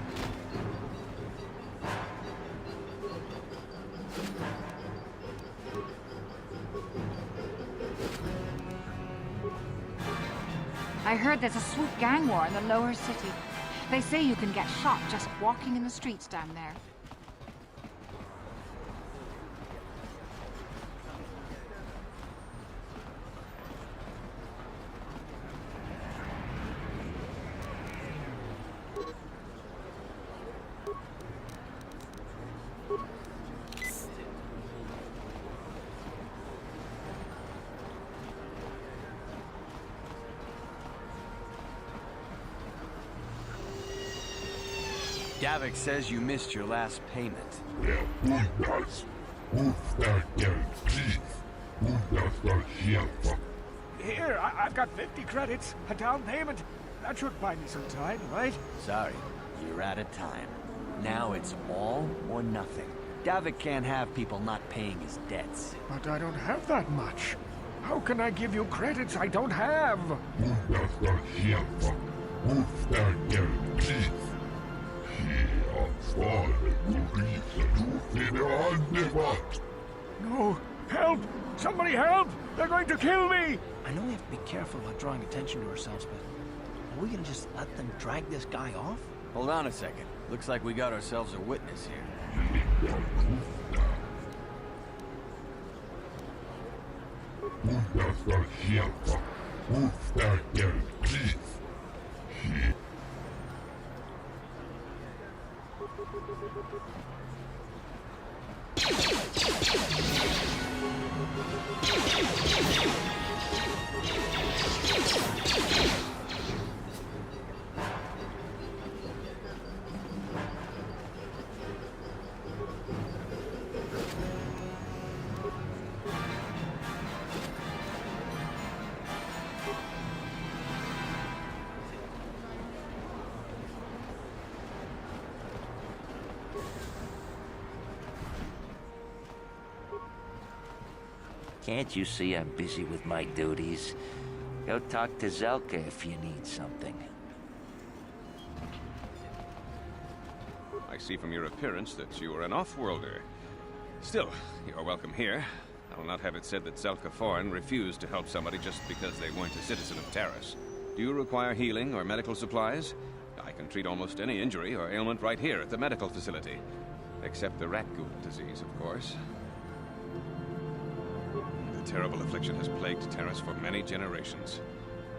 I heard there's a swoop gang war in the lower city. They say you can get shot just walking in the streets down there. Davik says you missed your last payment. Here, I've got 50 credits, a down payment. That should buy me some time, right? Sorry, you're out of time. Now it's all or nothing. Davik can't have people not paying his debts. But I don't have that much. How can I give you credits I don't have? No! Help! Somebody help! They're going to kill me! I know we have to be careful about drawing attention to ourselves, but are we gonna just let them drag this guy off? Hold on a second. Looks like we got ourselves a witness here. Can't you see I'm busy with my duties? Go talk to Zelka if you need something. I see from your appearance that you are an off-worlder. Still, you're welcome here. I will not have it said that Zelka Foreign refused to help somebody just because they weren't a citizen of Taurus. Do you require healing or medical supplies? I can treat almost any injury or ailment right here at the medical facility. Except the rat ghoul disease, of course. The terrible affliction has plagued Taurus for many generations.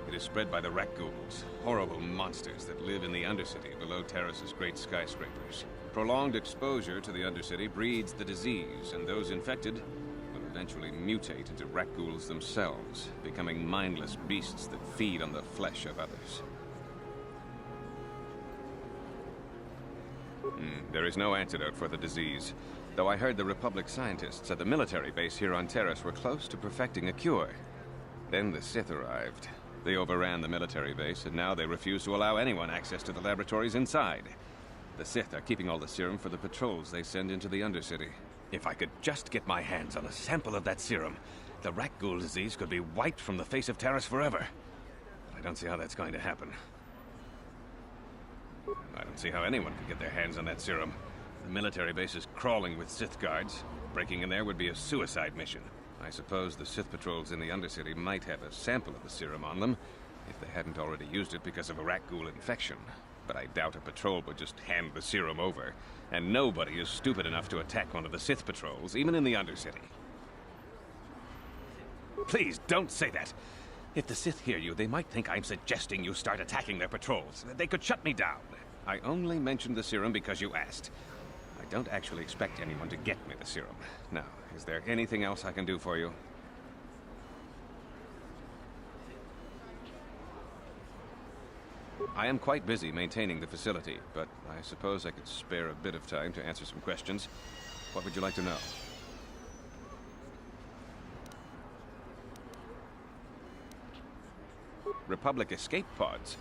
It is spread by the rat ghouls, horrible monsters that live in the Undercity below Taurus's great skyscrapers. Prolonged exposure to the Undercity breeds the disease, and those infected will eventually mutate into Rakghouls themselves, becoming mindless beasts that feed on the flesh of others. There is no antidote for the disease, though I heard the Republic scientists at the military base here on Terrace were close to perfecting a cure. Then the Sith arrived. They overran the military base, and now they refuse to allow anyone access to the laboratories inside. The Sith are keeping all the serum for the patrols they send into the Undercity. If I could just get my hands on a sample of that serum, the Rakghoul disease could be wiped from the face of Terrace forever. But I don't see how that's going to happen. I don't see how anyone could get their hands on that serum. The military base is crawling with Sith guards. Breaking in there would be a suicide mission. I suppose the Sith patrols in the Undercity might have a sample of the serum on them, if they hadn't already used it because of a Rakghoul infection. But I doubt a patrol would just hand the serum over. And nobody is stupid enough to attack one of the Sith patrols, even in the Undercity. Please, don't say that. If the Sith hear you, they might think I'm suggesting you start attacking their patrols. They could shut me down. I only mentioned the serum because you asked. I don't actually expect anyone to get me the serum. Now, is there anything else I can do for you? I am quite busy maintaining the facility, but I suppose I could spare a bit of time to answer some questions. What would you like to know? Republic escape pods?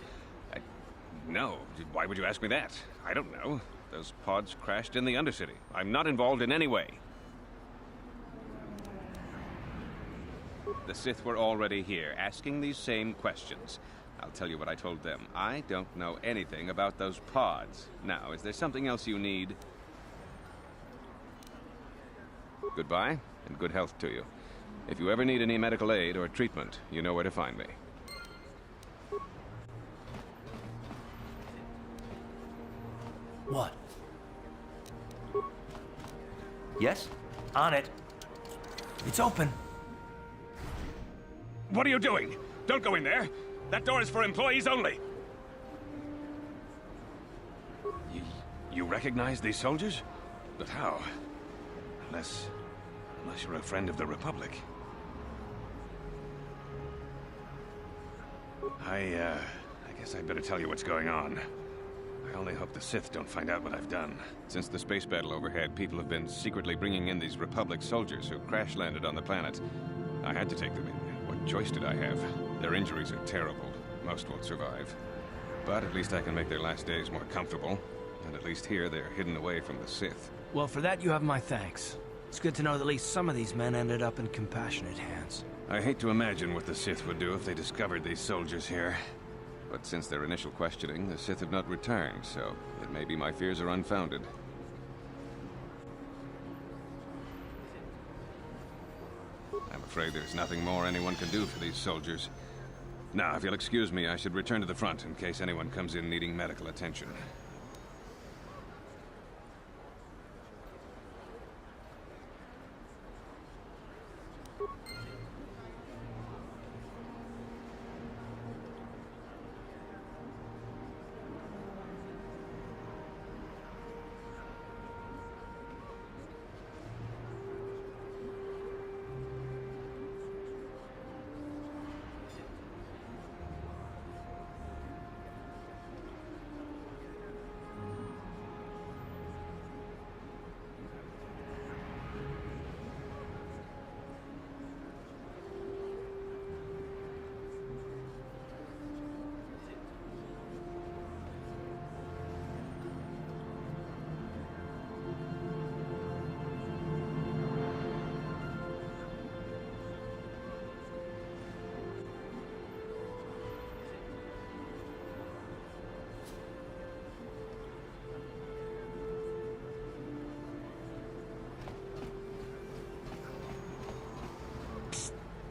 No. Why would you ask me that? I don't know. Those pods crashed in the Undercity. I'm not involved in any way. The Sith were already here, asking these same questions. I'll tell you what I told them. I don't know anything about those pods. Now, is there something else you need? Goodbye, and good health to you. If you ever need any medical aid or treatment, you know where to find me. What? Yes? On it. It's open. What are you doing? Don't go in there! That door is for employees only! You recognize these soldiers? But how? Unless you're a friend of the Republic. I guess I'd better tell you what's going on. I only hope the Sith don't find out what I've done. Since the space battle overhead, people have been secretly bringing in these Republic soldiers who crash-landed on the planet. I had to take them in. What choice did I have? Their injuries are terrible. Most won't survive. But at least I can make their last days more comfortable. And at least here, they're hidden away from the Sith. Well, for that you have my thanks. It's good to know that at least some of these men ended up in compassionate hands. I hate to imagine what the Sith would do if they discovered these soldiers here. But since their initial questioning, the Sith have not returned, so it may be my fears are unfounded. I'm afraid there's nothing more anyone can do for these soldiers. Now, if you'll excuse me, I should return to the front in case anyone comes in needing medical attention.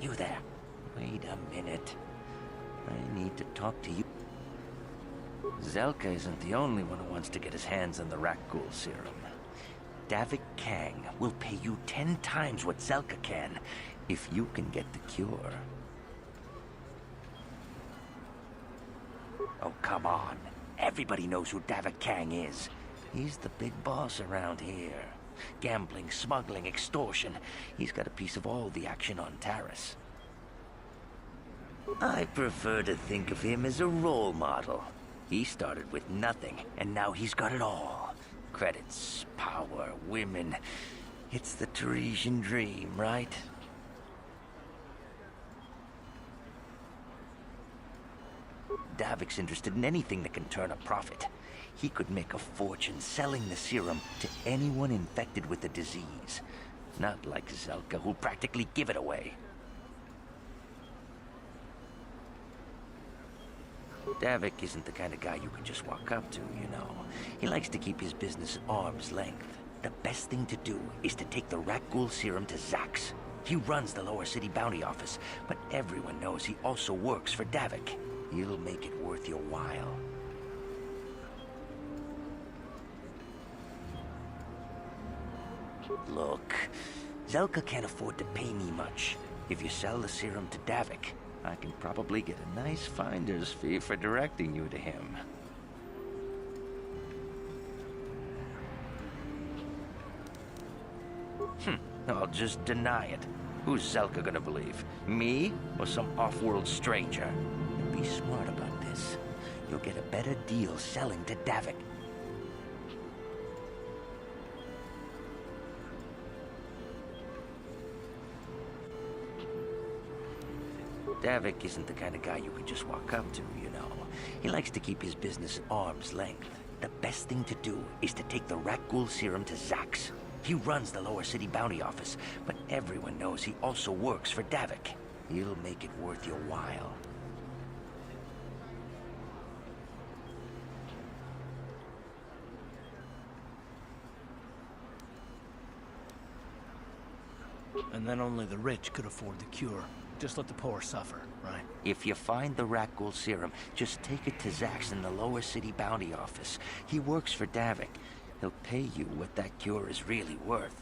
You there. Wait a minute. I need to talk to you. Zelka isn't the only one who wants to get his hands on the Rakghoul serum. Davik Kang will pay you 10 times what Zelka can if you can get the cure. Oh, come on. Everybody knows who Davik Kang is. He's the big boss around here. Gambling, smuggling, extortion. He's got a piece of all the action on Taris. I prefer to think of him as a role model. He started with nothing, and now he's got it all. Credits, power, women. It's the Teresian dream, right? Davik's interested in anything that can turn a profit. He could make a fortune selling the serum to anyone infected with the disease. Not like Zelka, who'll practically give it away. Davik isn't the kind of guy you can just walk up to, you know. He likes to keep his business at arm's length. The best thing to do is to take the Rakghoul serum to Zax. He runs the Lower City Bounty Office, but everyone knows he also works for Davik. He'll make it worth your while. Look, Zelka can't afford to pay me much. If you sell the serum to Davik, I can probably get a nice finder's fee for directing you to him. I'll just deny it. Who's Zelka gonna believe? Me or some off-world stranger? And be smart about this. You'll get a better deal selling to Davik. Davik isn't the kind of guy you can just walk up to, you know. He likes to keep his business at arm's length. The best thing to do is to take the Rakghoul serum to Zax. He runs the Lower City Bounty Office, but everyone knows he also works for Davik. He'll make it worth your while. And then only the rich could afford the cure. Just let the poor suffer, right? If you find the Rakghoul serum, just take it to Zax in the Lower City Bounty Office. He works for Davik. He'll pay you what that cure is really worth.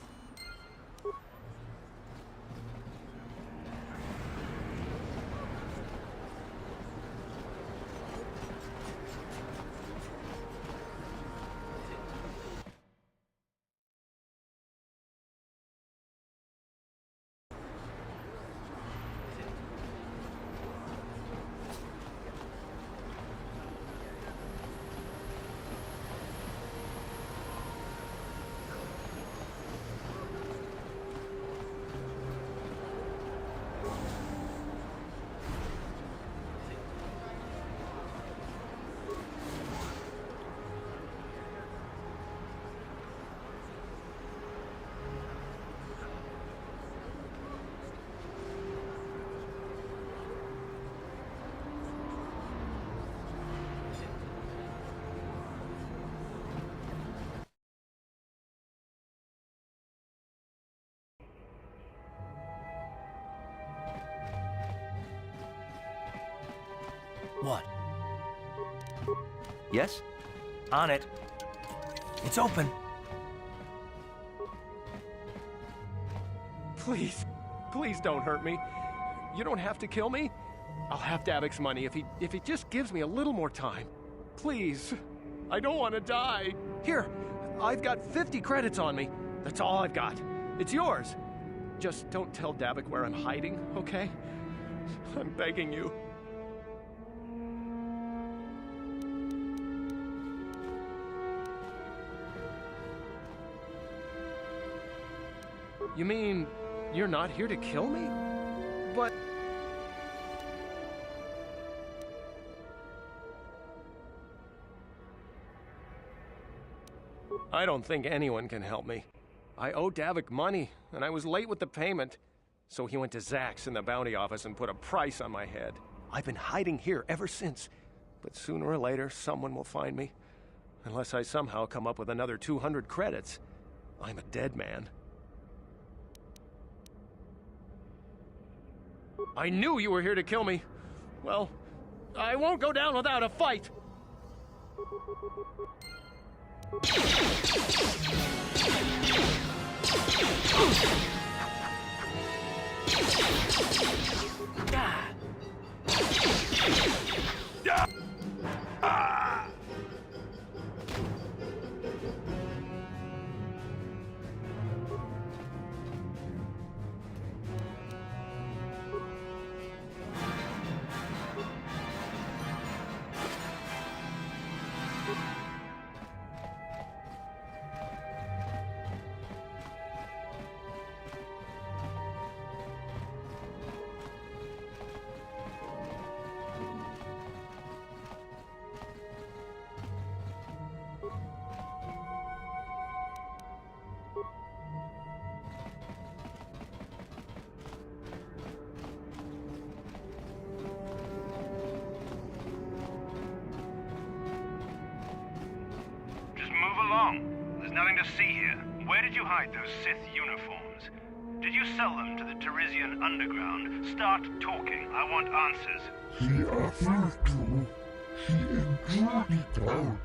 What? Yes? On it. It's open. Please, please don't hurt me. You don't have to kill me. I'll have Davik's money if he just gives me a little more time. Please. I don't want to die. Here, I've got 50 credits on me. That's all I've got. It's yours. Just don't tell Davik where I'm hiding, okay? I'm begging you. You mean you're not here to kill me? But... I don't think anyone can help me. I owe Davik money, and I was late with the payment. So he went to Zax in the bounty office and put a price on my head. I've been hiding here ever since. But sooner or later, someone will find me. Unless I somehow come up with another 200 credits. I'm a dead man. I knew you were here to kill me. Well, I won't go down without a fight. Nothing to see here. Where did you hide those Sith uniforms? Did you sell them to the Teresian underground? Start talking. I want answers. He offered to. He entered it out.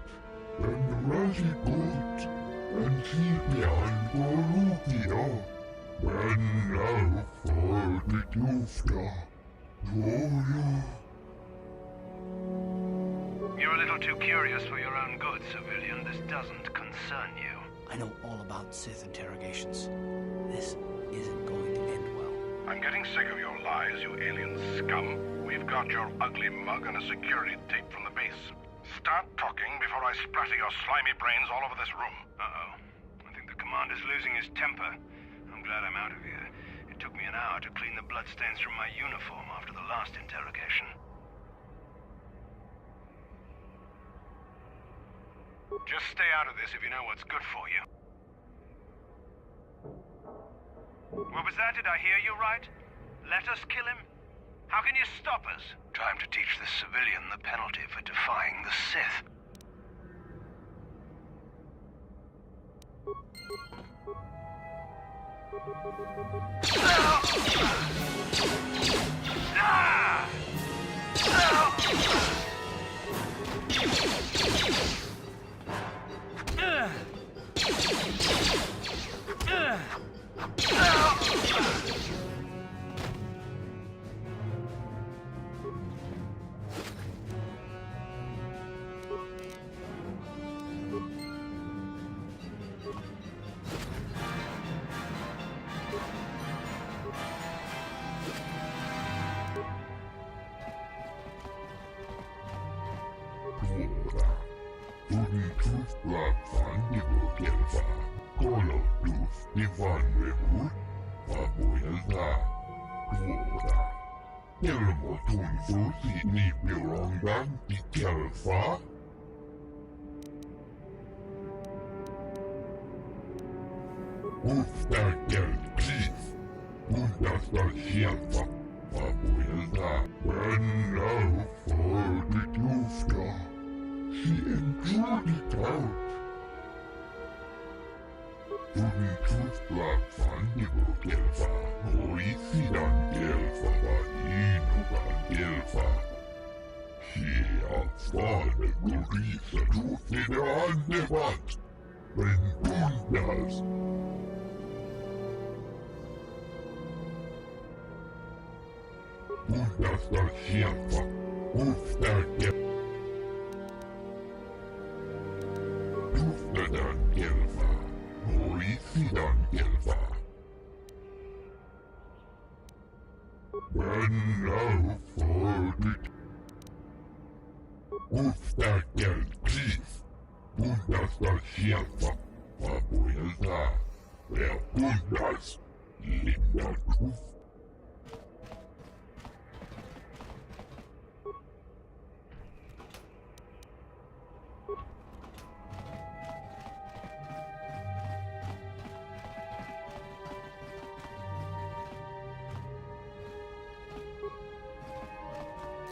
And ready good. And he behind Borugio. And now for the Dufta. You're a little too curious for your own good, civilian. This doesn't concern you. I know all about Sith interrogations. This isn't going to end well. I'm getting sick of your lies, you alien scum. We've got your ugly mug and a security tape from the base. Start talking before I splatter your slimy brains all over this room. Uh-oh. I think the commander's losing his temper. I'm glad I'm out of here. It took me an hour to clean the bloodstains from my uniform after the last interrogation. Just stay out of this if you know what's good for you. What was that? Did I hear you right? Let us kill him? How can you stop us? Time to teach this civilian the penalty for defying the Sith.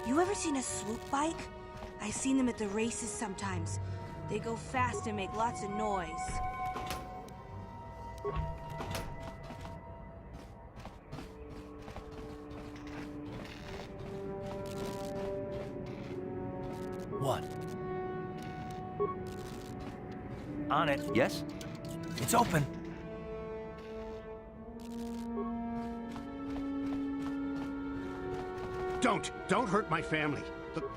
You ever seen a swoop bike? I've seen them at the races sometimes. They go fast and make lots of noise. What? On it. Yes? It's open. Don't hurt my family.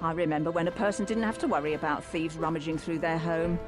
I remember when a person didn't have to worry about thieves rummaging through their home.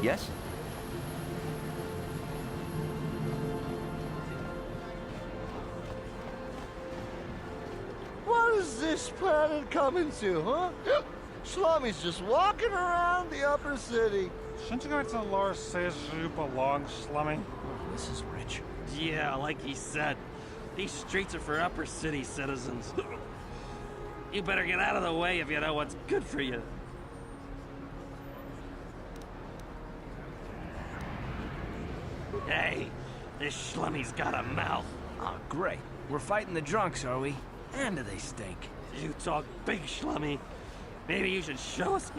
Yes? What is this planet coming to, huh? Slummy's just walking around the upper city. Shouldn't you go to the lower cities where you belong, Slummy? This is rich. Yeah, like he said. These streets are for upper city citizens. You better get out of the way if you know what's good for you. Hey, this Schlummy's got a mouth. Oh, great. We're fighting the drunks, are we? And do they stink? You talk big, Schlummy. Maybe you should show us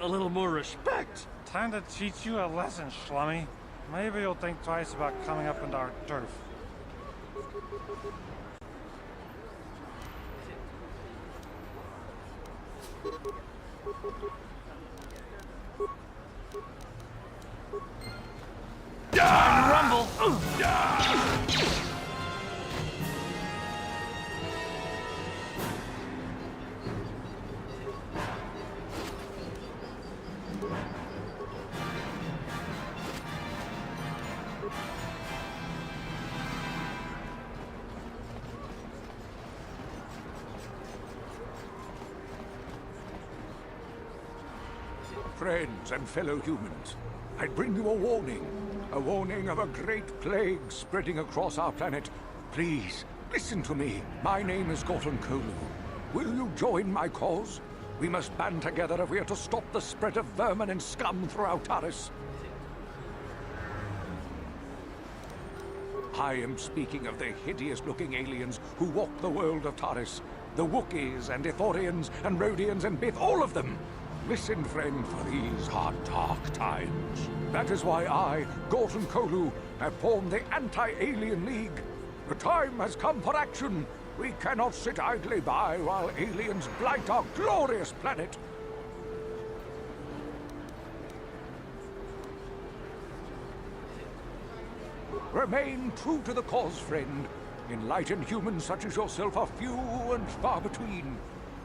a little more respect. Time to teach you a lesson, Slummy. Maybe you'll think twice about coming up into our turf. Time to rumble! Friends and fellow humans, I bring you a warning of a great plague spreading across our planet. Please, listen to me. My name is Gorton Kolu. Will you join my cause? We must band together if we are to stop the spread of vermin and scum throughout Taris. I am speaking of the hideous-looking aliens who walk the world of Taris. The Wookiees and Ithorians and Rhodians and Bith, all of them. Listen, friend, for these are dark times. That is why I, Gorton Kolu, have formed the Anti-Alien League. The time has come for action. We cannot sit idly by while aliens blight our glorious planet. Remain true to the cause, friend. Enlightened humans such as yourself are few and far between.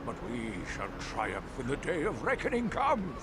But we shall triumph when the day of reckoning comes.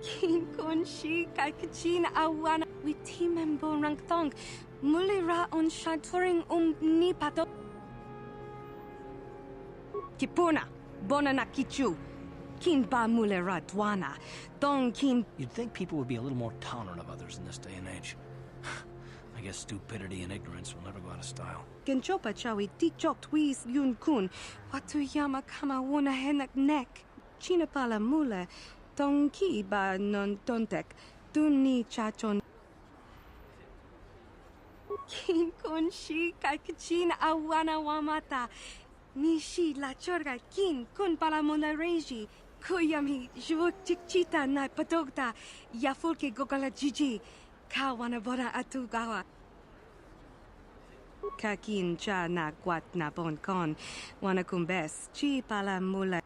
Kin kon shi kai kachin awana witimem borang thong mulira on shantoring ni pato Kipuna bonana kichu kin ba mulira dwana dong kin. You'd think people would be a little more tolerant of others in this day and age. I guess stupidity and ignorance will never go out of style. Genchopa chawi tikchok twis yun kun watu yama kama wona henak nek china pala mule Tong ki ba non tontek, duni chachon. Kin kon shi kai kachin awana wamata. Nishi la chorga kin kun pala mona reji. Kuyami jvuk tikchita na patogta. Yafulke gogala jiji. Kawana bora atugawa. Kakin cha na kwat na bon kon. Wana kumbes chi pala mula.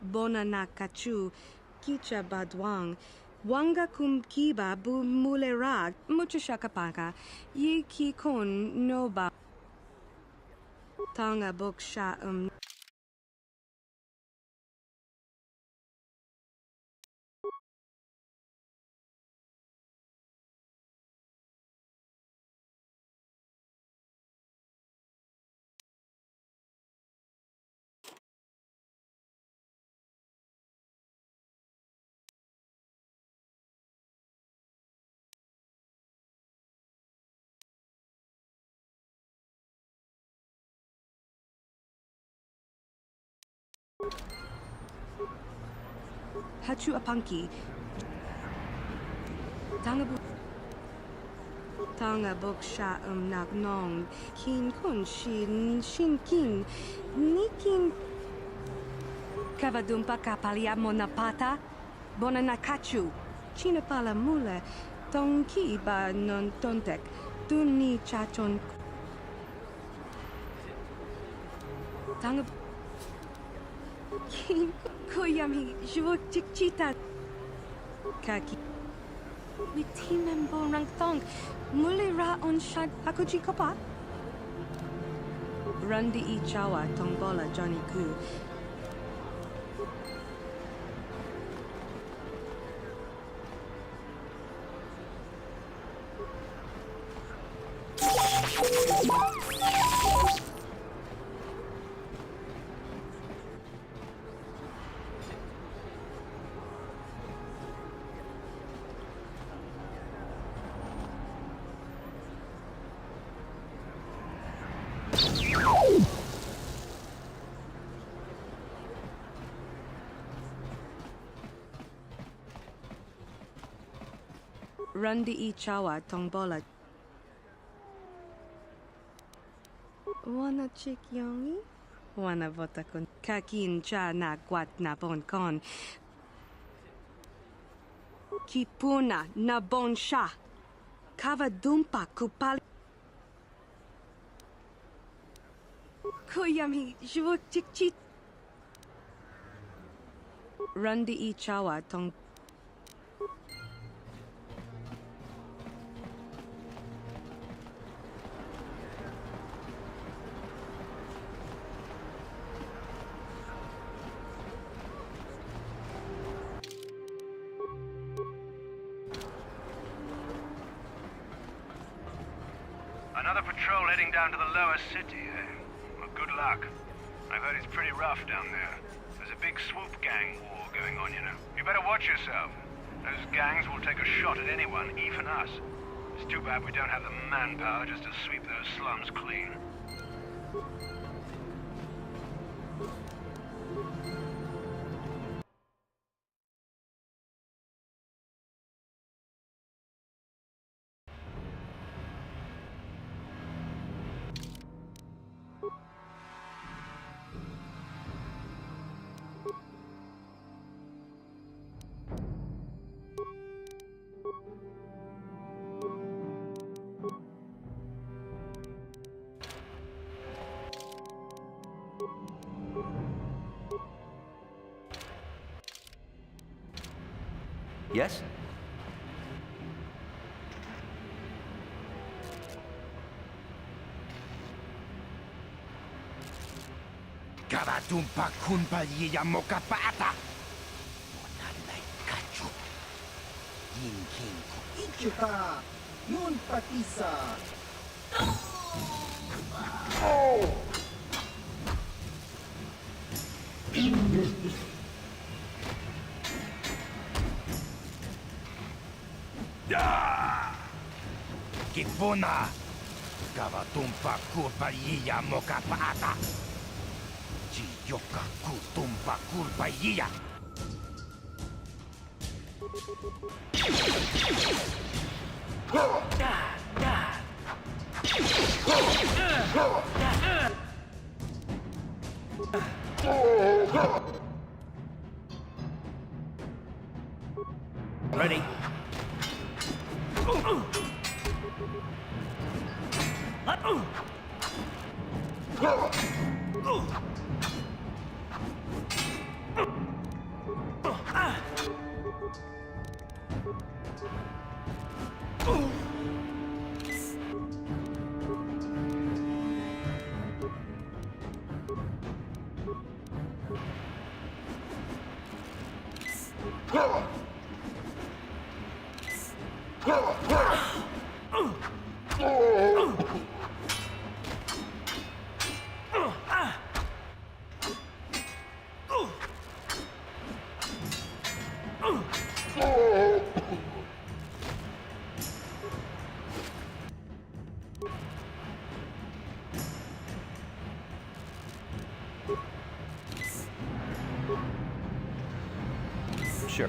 Bona na kachu, kicha badwang, wanga kum kiba bu mulerag, mucha shakapaka, ye ki kon no ba. Tanga boksha Hachu apanki. Tanga boksha nagnong. Kin kun shin kin. Nikin. Kavadumpa kapalia monapata. Bonanakachu. Chinapala mule. Tonki ba non tontek. Tuni chaton. Tanga. Kin koyami jwok chikchita. Kaki. Witimem borang thong. Muli ra on shad hakuji kopa. Rundi I chawa tongbola Johnny Ku. Rundi I chawa tongbola. Wana chik yongi? Wana vota kun kakin cha na guat na bon kon. Kipuna na bon sha. Kava dumpa kupal. Koyami jwok chikchit. Rundi I chawa tong. Another patrol heading down to the lower city, eh? Well, good luck. I've heard it's pretty rough down there. There's a big swoop gang war going on, you know. You better watch yourself. Those gangs will take a shot at anyone, even us. It's too bad we don't have the manpower just to sweep those slums clean. Yes? Karatumpa kunpa yiya mokapata. Monanay kachu. Yin king ko. Ichuka. Nun patisa. Kipuna. Karatumpa kunpa yiya mokapata. Chiyoka kutumpa kunpa yiya. Ready? Sure.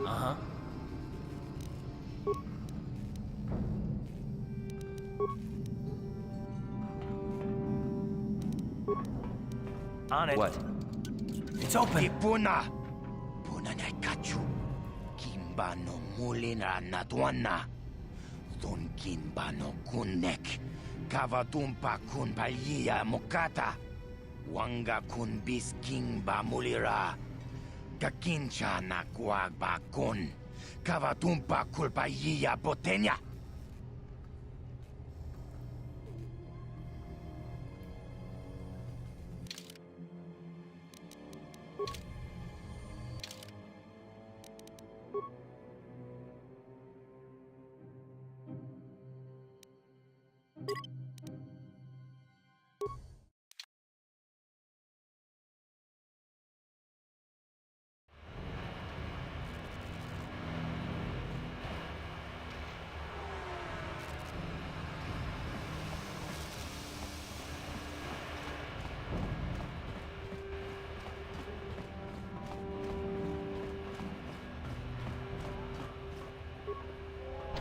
Uh-huh. On it. What? It's open. Kipuna. Puna na kachu. Kimba no mulina natwana. Don kimba no kunnek. Kavatumpa kun palia mokata. Wanga kun bis kimba mulira. Kakincha na kuagba kun. Kavatumpa kulpaia potenya.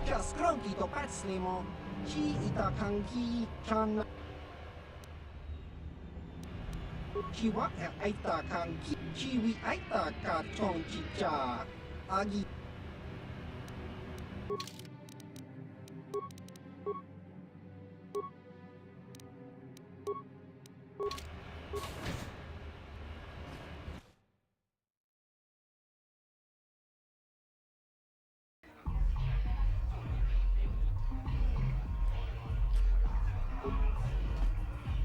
Just cronky to patslimo. Chi ita kangi chan. Chiwa aita kangi. Chiwi aita ka chong chicha. Agi.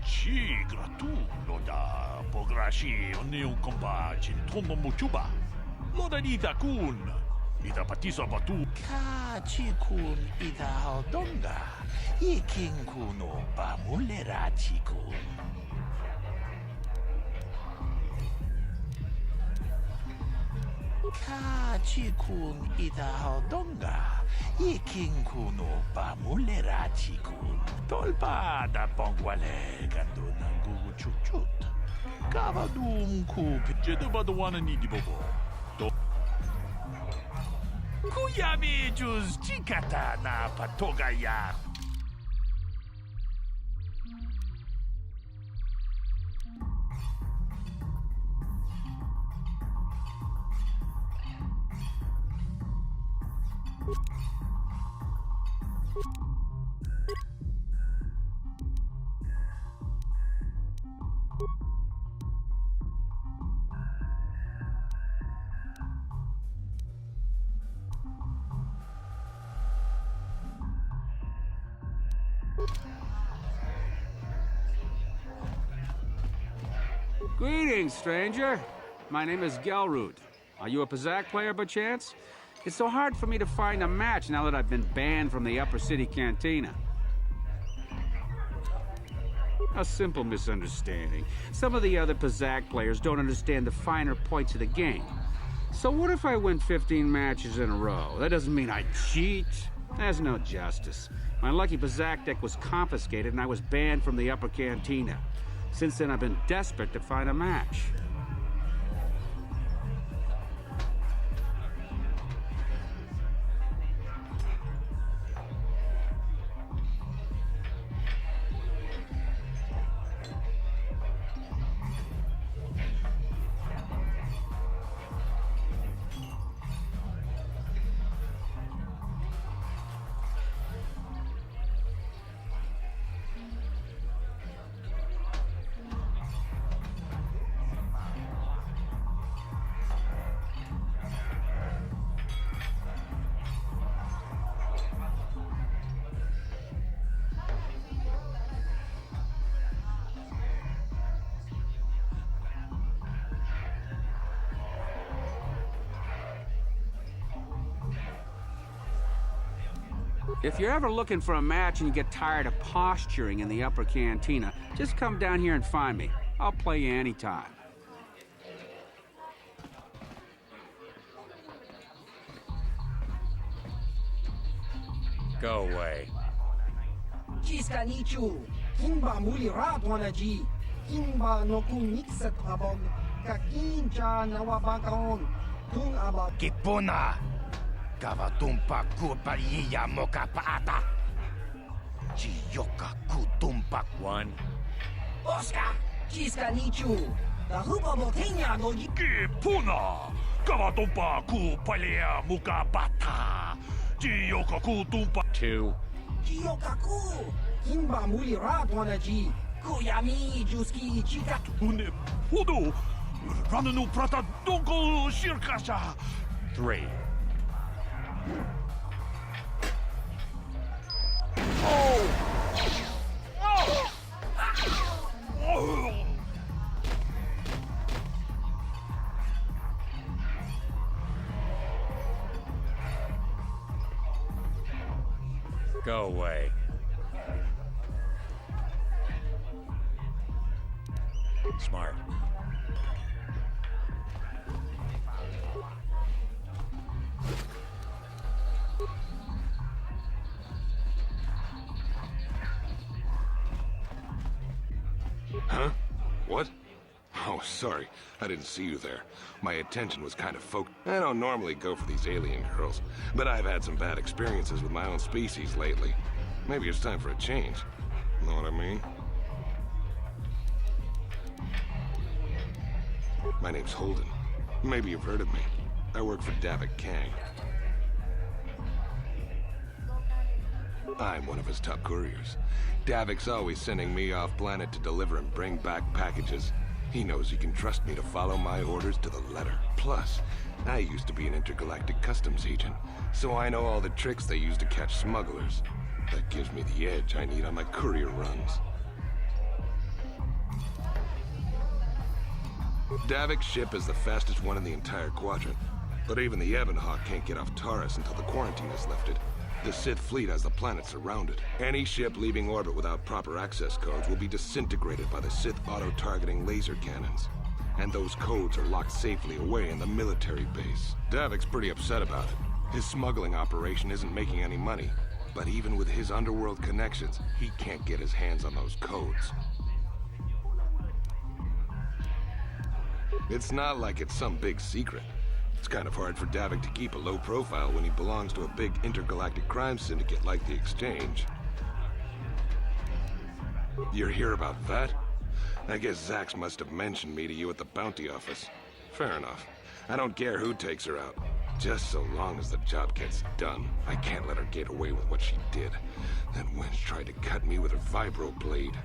Ci gratulo da pograshi onneun komba chin tomo muchuba. Loda nita kun. Ita patiso batu. Ka chi kun ita haldonga. Ikin kuno ba mulera chi kun. Ka chi kun ita haldonga. Ikin kuno ba mulera chi kun. Tolpa da pongwale gando nangu chuchut. Kava dum ku jedu badwana ni dibobo. To Kuyami juz chikata na patogaya. Greetings, stranger. My name is Gelroot. Are you a Pazak player by chance? It's so hard for me to find a match now that I've been banned from the Upper City Cantina. A simple misunderstanding. Some of the other Pazak players don't understand the finer points of the game. So what if I win 15 matches in a row? That doesn't mean I cheat. There's no justice. My lucky Pazak deck was confiscated and I was banned from the Upper Cantina. Since then, I've been desperate to find a match. If you're ever looking for a match and you get tired of posturing in the Upper Cantina, just come down here and find me. I'll play you anytime. Go away. Chiska nichu. Kimba muli ratwanaji. Kimba no kun mixat abog. Kakincha nawabakaon. Kung abag. Kipuna. Kavatumpa kupaliya moka paata. Chiyoka kutumpa. Oscar. Chiska nichu. Ki puna! Kavatumpa ku palea muka bata! Jiyoka ku tumpa. 2. Jiyokaku! Kimba muli radwanaji! Kuyami juski ichika! Une pudu! Rananu prata donko shirkasha! 3. Go away. Smart. Huh? What? Oh, sorry. I didn't see you there. My attention was kind of focused. I don't normally go for these alien girls, but I've had some bad experiences with my own species lately. Maybe it's time for a change. Know what I mean? My name's Holden. Maybe you've heard of me. I work for Davik Kang. I'm one of his top couriers. Davik's always sending me off-planet to deliver and bring back packages. He knows he can trust me to follow my orders to the letter. Plus, I used to be an intergalactic customs agent, so I know all the tricks they use to catch smugglers. That gives me the edge I need on my courier runs. Davik's ship is the fastest one in the entire quadrant, but even the Ebonhawk can't get off Taurus until the quarantine is lifted. The Sith fleet has the planet surrounded. Any ship leaving orbit without proper access codes will be disintegrated by the Sith auto-targeting laser cannons. And those codes are locked safely away in the military base. Davik's pretty upset about it. His smuggling operation isn't making any money. But even with his underworld connections, he can't get his hands on those codes. It's not like it's some big secret. It's kind of hard for Davik to keep a low profile when he belongs to a big intergalactic crime syndicate like the Exchange. You're here about that? I guess Zax must have mentioned me to you at the bounty office. Fair enough. I don't care who takes her out. Just so long as the job gets done. I can't let her get away with what she did. That wench tried to cut me with her vibro blade.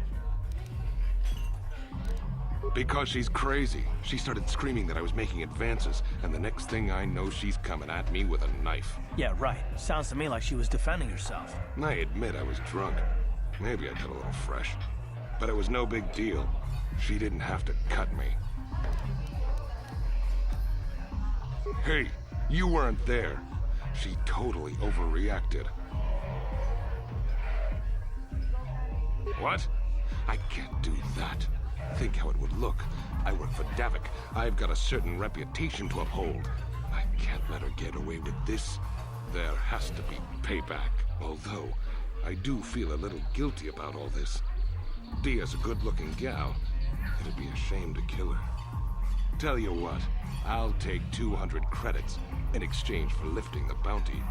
Because she's crazy. She started screaming that I was making advances, and the next thing I know, she's coming at me with a knife. Yeah, right. Sounds to me like she was defending herself. I admit I was drunk. Maybe I got a little fresh. But it was no big deal. She didn't have to cut me. Hey, you weren't there. She totally overreacted. What? I can't do that. Think how it would look. I work for Davik. I've got a certain reputation to uphold. I can't let her get away with this. There has to be payback. Although, I do feel a little guilty about all this. Dia's a good-looking gal. It'd be a shame to kill her. Tell you what, I'll take 200 credits in exchange for lifting the bounty.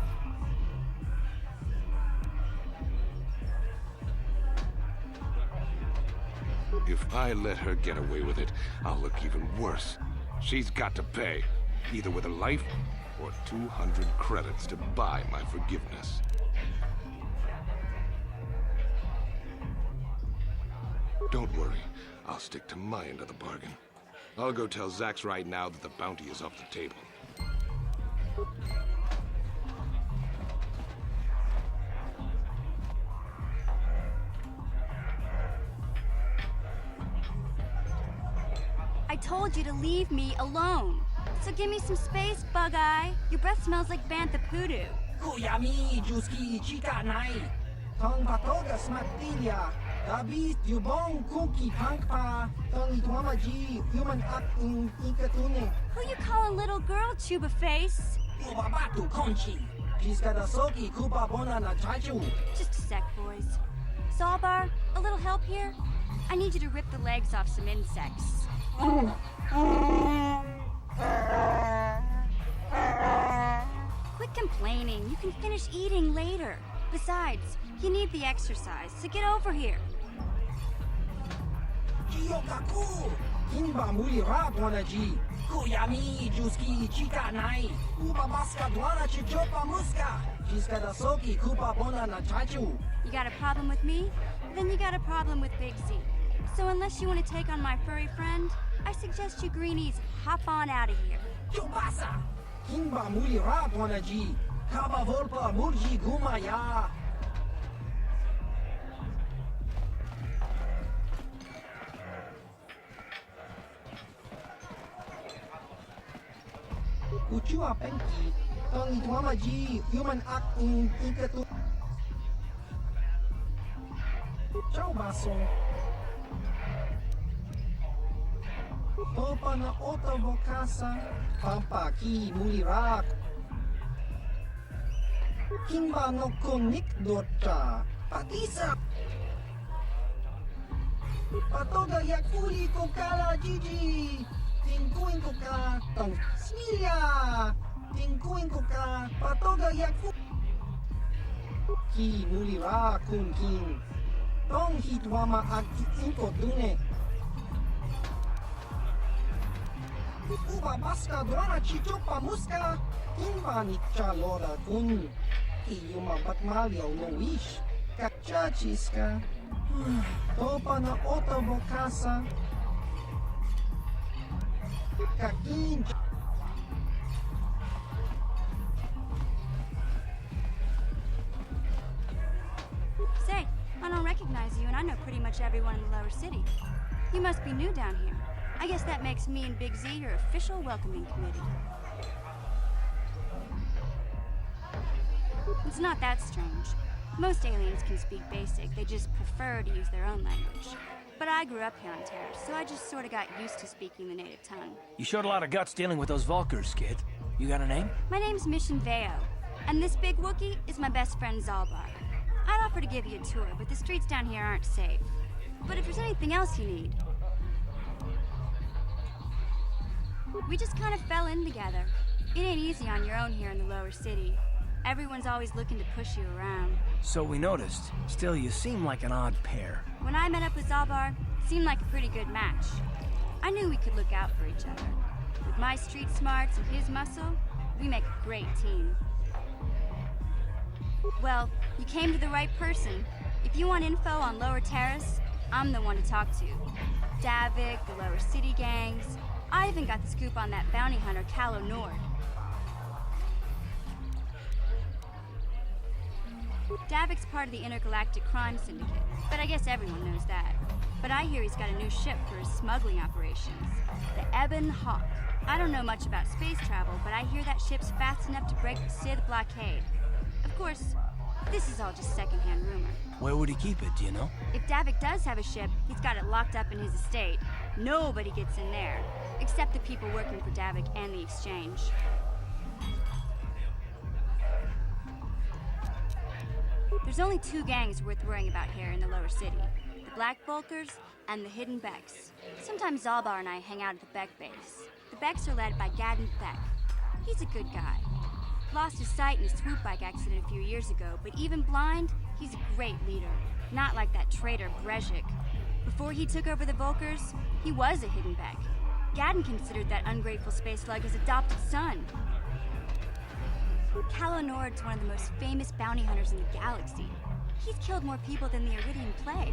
If I let her get away with it, I'll look even worse. She's got to pay, either with her life or 200 credits to buy my forgiveness. Don't worry, I'll stick to my end of the bargain. I'll go tell Zax right now that the bounty is off the table. I told you to leave me alone. So give me some space, Bug-Eye. Your breath smells like Bantha Poodoo. Kuyami juski chika nai. Tong patoga smaktilia. Dabis yubong kuki pankpa. Tong itwamaji human up in ikatune. Who you calling little girl, Chuba Face? Ubabatu konchi. Piskadasoki kupa bona na chachu. Just a sec, boys. Sawbar, a little help here? I need you to rip the legs off some insects. Quit complaining. You can finish eating later. Besides, you need the exercise, so get over here. Jiyokaku! Kinba muli rat wanaji. Kuyami juski chika nai. Kupa baska dwana chichopa muska. Jiska da soki kupa bona na chachu. You got a problem with me? Then you got a problem with Big Z. So unless you want to take on my furry friend, I suggest you greenies hop on out of here. Chupasa! Kinba muli rat wanaji. Kaba volpa murji gumaya. Uchua penki. Tong ituamaji human act in ikatu. Ciao baso. Topa na oto bokasa. Pampa ki mulirak. Kimba no konik dota. Patisa. Patoga yakuli kokala jiji. Tingkuin ko ka, tang Smilia! Tingkuin ko ka, patoga yaku... Ki mulira kun king. Tong hitwama ag inko dune. Uba baska dwana chichopa muska. Kimba ni chalora kun. Iyuma batmalyaw no wish. Kachachiska. Topa na oto bokasa. Kakin. Say, I don't recognize you, and I know pretty much everyone in the lower city. You must be new down here. I guess that makes me and Big Z your official welcoming committee. It's not that strange. Most aliens can speak basic, they just prefer to use their own language. But I grew up here on Terra, so I just sort of got used to speaking the native tongue. You showed a lot of guts dealing with those Vulkars, kid. You got a name? My name's Mission Veo, and this big Wookiee is my best friend Zalbar. I'd offer to give you a tour, but the streets down here aren't safe. But if there's anything else you need... We just kind of fell in together. It ain't easy on your own here in the lower city. Everyone's always looking to push you around. So we noticed. Still, you seem like an odd pair. When I met up with Zalbar, it seemed like a pretty good match. I knew we could look out for each other. With my street smarts and his muscle, we make a great team. Well, you came to the right person. If you want info on Lower Terrace, I'm the one to talk to. Davik, the Lower City gangs. I even got the scoop on that bounty hunter, Calo Nord. Davik's part of the Intergalactic Crime Syndicate, but I guess everyone knows that. But I hear he's got a new ship for his smuggling operations, the Ebon Hawk. I don't know much about space travel, but I hear that ship's fast enough to break the Sith blockade. Of course, this is all just secondhand rumor. Where would he keep it, do you know? If Davik does have a ship, he's got it locked up in his estate. Nobody gets in there, except the people working for Davik and the Exchange. There's only two gangs worth worrying about here in the lower city. The Black Vulkars and the Hidden Becks. Sometimes Zalbar and I hang out at the Beck base. The Becks are led by Gadden Beck. He's a good guy. Lost his sight in a swoop bike accident a few years ago, but even blind, he's a great leader. Not like that traitor Brezhik. Before he took over the Vulkars, he was a Hidden Beck. Gadden considered that ungrateful space slug his adopted son. Calo Nord's one of the most famous bounty hunters in the galaxy. He's killed more people than the Iridian Plague.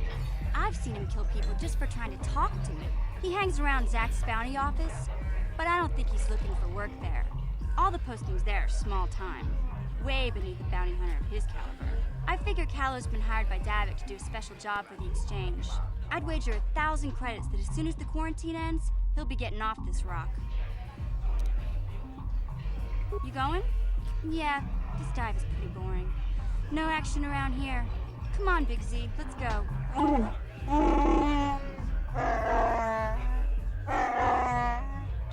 I've seen him kill people just for trying to talk to me. He hangs around Zack's bounty office, but I don't think he's looking for work there. All the postings there are small time, way beneath a bounty hunter of his caliber. I figure Calo's been hired by Davik to do a special job for the Exchange. I'd wager 1,000 credits that as soon as the quarantine ends, he'll be getting off this rock. You going? Yeah, this dive is pretty boring. No action around here. Come on, Big Z, let's go.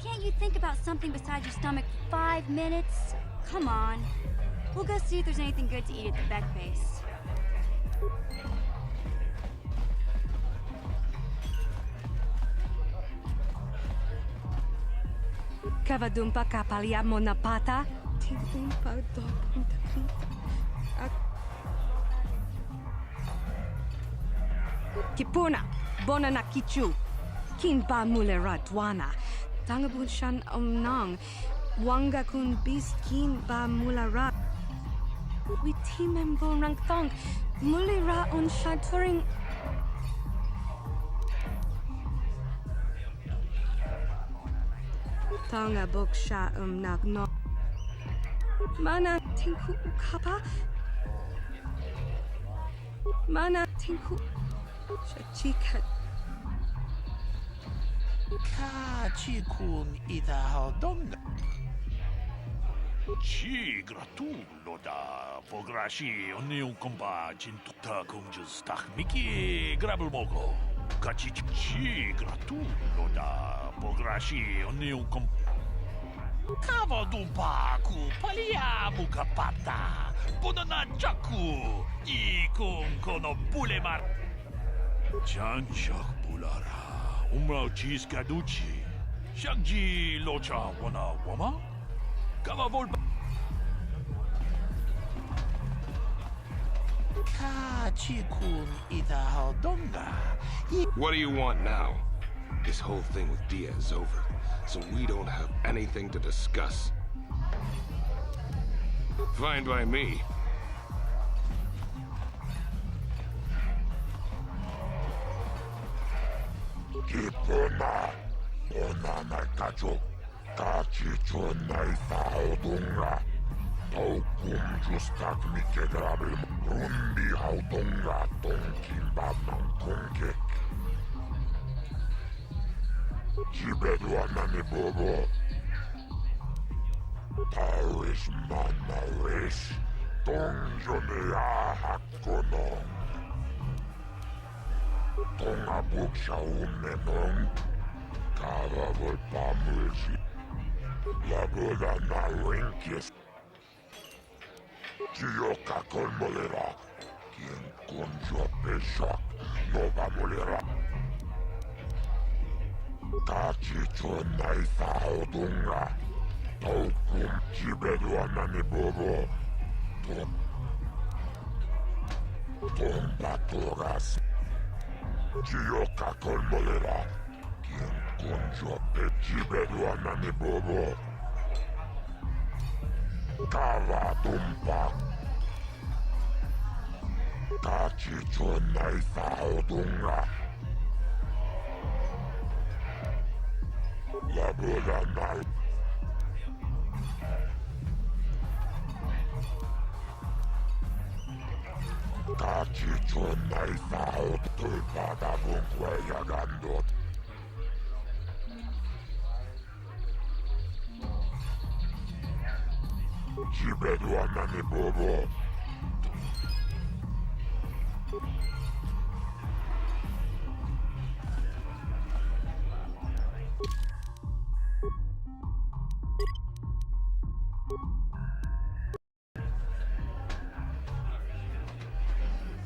Can't you think about something besides your stomach for 5 minutes? Come on. We'll go see if there's anything good to eat at the Beck base. Kavadumpa kapaliamo na pata. Kipuna, bona na kichu. kin ba mulera dwana. Tangabun shan omnang. Wanga kun bis kin ba mulera. We team bon rang thong. Mulera on shaturing. Tonga book sha nak no. Mana tinku ukapa. Mana tinku shachika. Ka chikun ida haudonga. Ci gratulo da pograshi onion komba cintuta kunjus takmiki grabel mogo. Kachi ci gratulo da pograshi onion kom. Kava dumpaku palia mukapata. Bunana jaku. Ikun kono bulemar. Janchak bulara. Umrao cheese caduci. Shangji locha wana wama. Kava volpa. Ka chikun ida haudonga. What do you want now? This whole thing with Diaz is over, so we don't have anything to discuss. Fine by me. Kipuna, onana kacho, kachicho naifa haudunga. Taukum justak mike grabel, rundi haudunga, tonkin babnan kunkek. Jibedu anani bobo. Tauris manauris, tongjonea hakonong. Tonga buksha umenong, kava volpamulsi. Lagoda na rinkis. Gioca colmolera, quien conjo peshak, nova molera. Kachicho naifa odunga, taukum jibedu anani bobo. Tomba toras. Gioca colmolera, quien conjo pechibedu anani bobo. Kava tumpa. Kachicho naifa odunga. La boda nal. Kachicho naifa odulpada bunkwe yagandot. Jibedu anani bobo.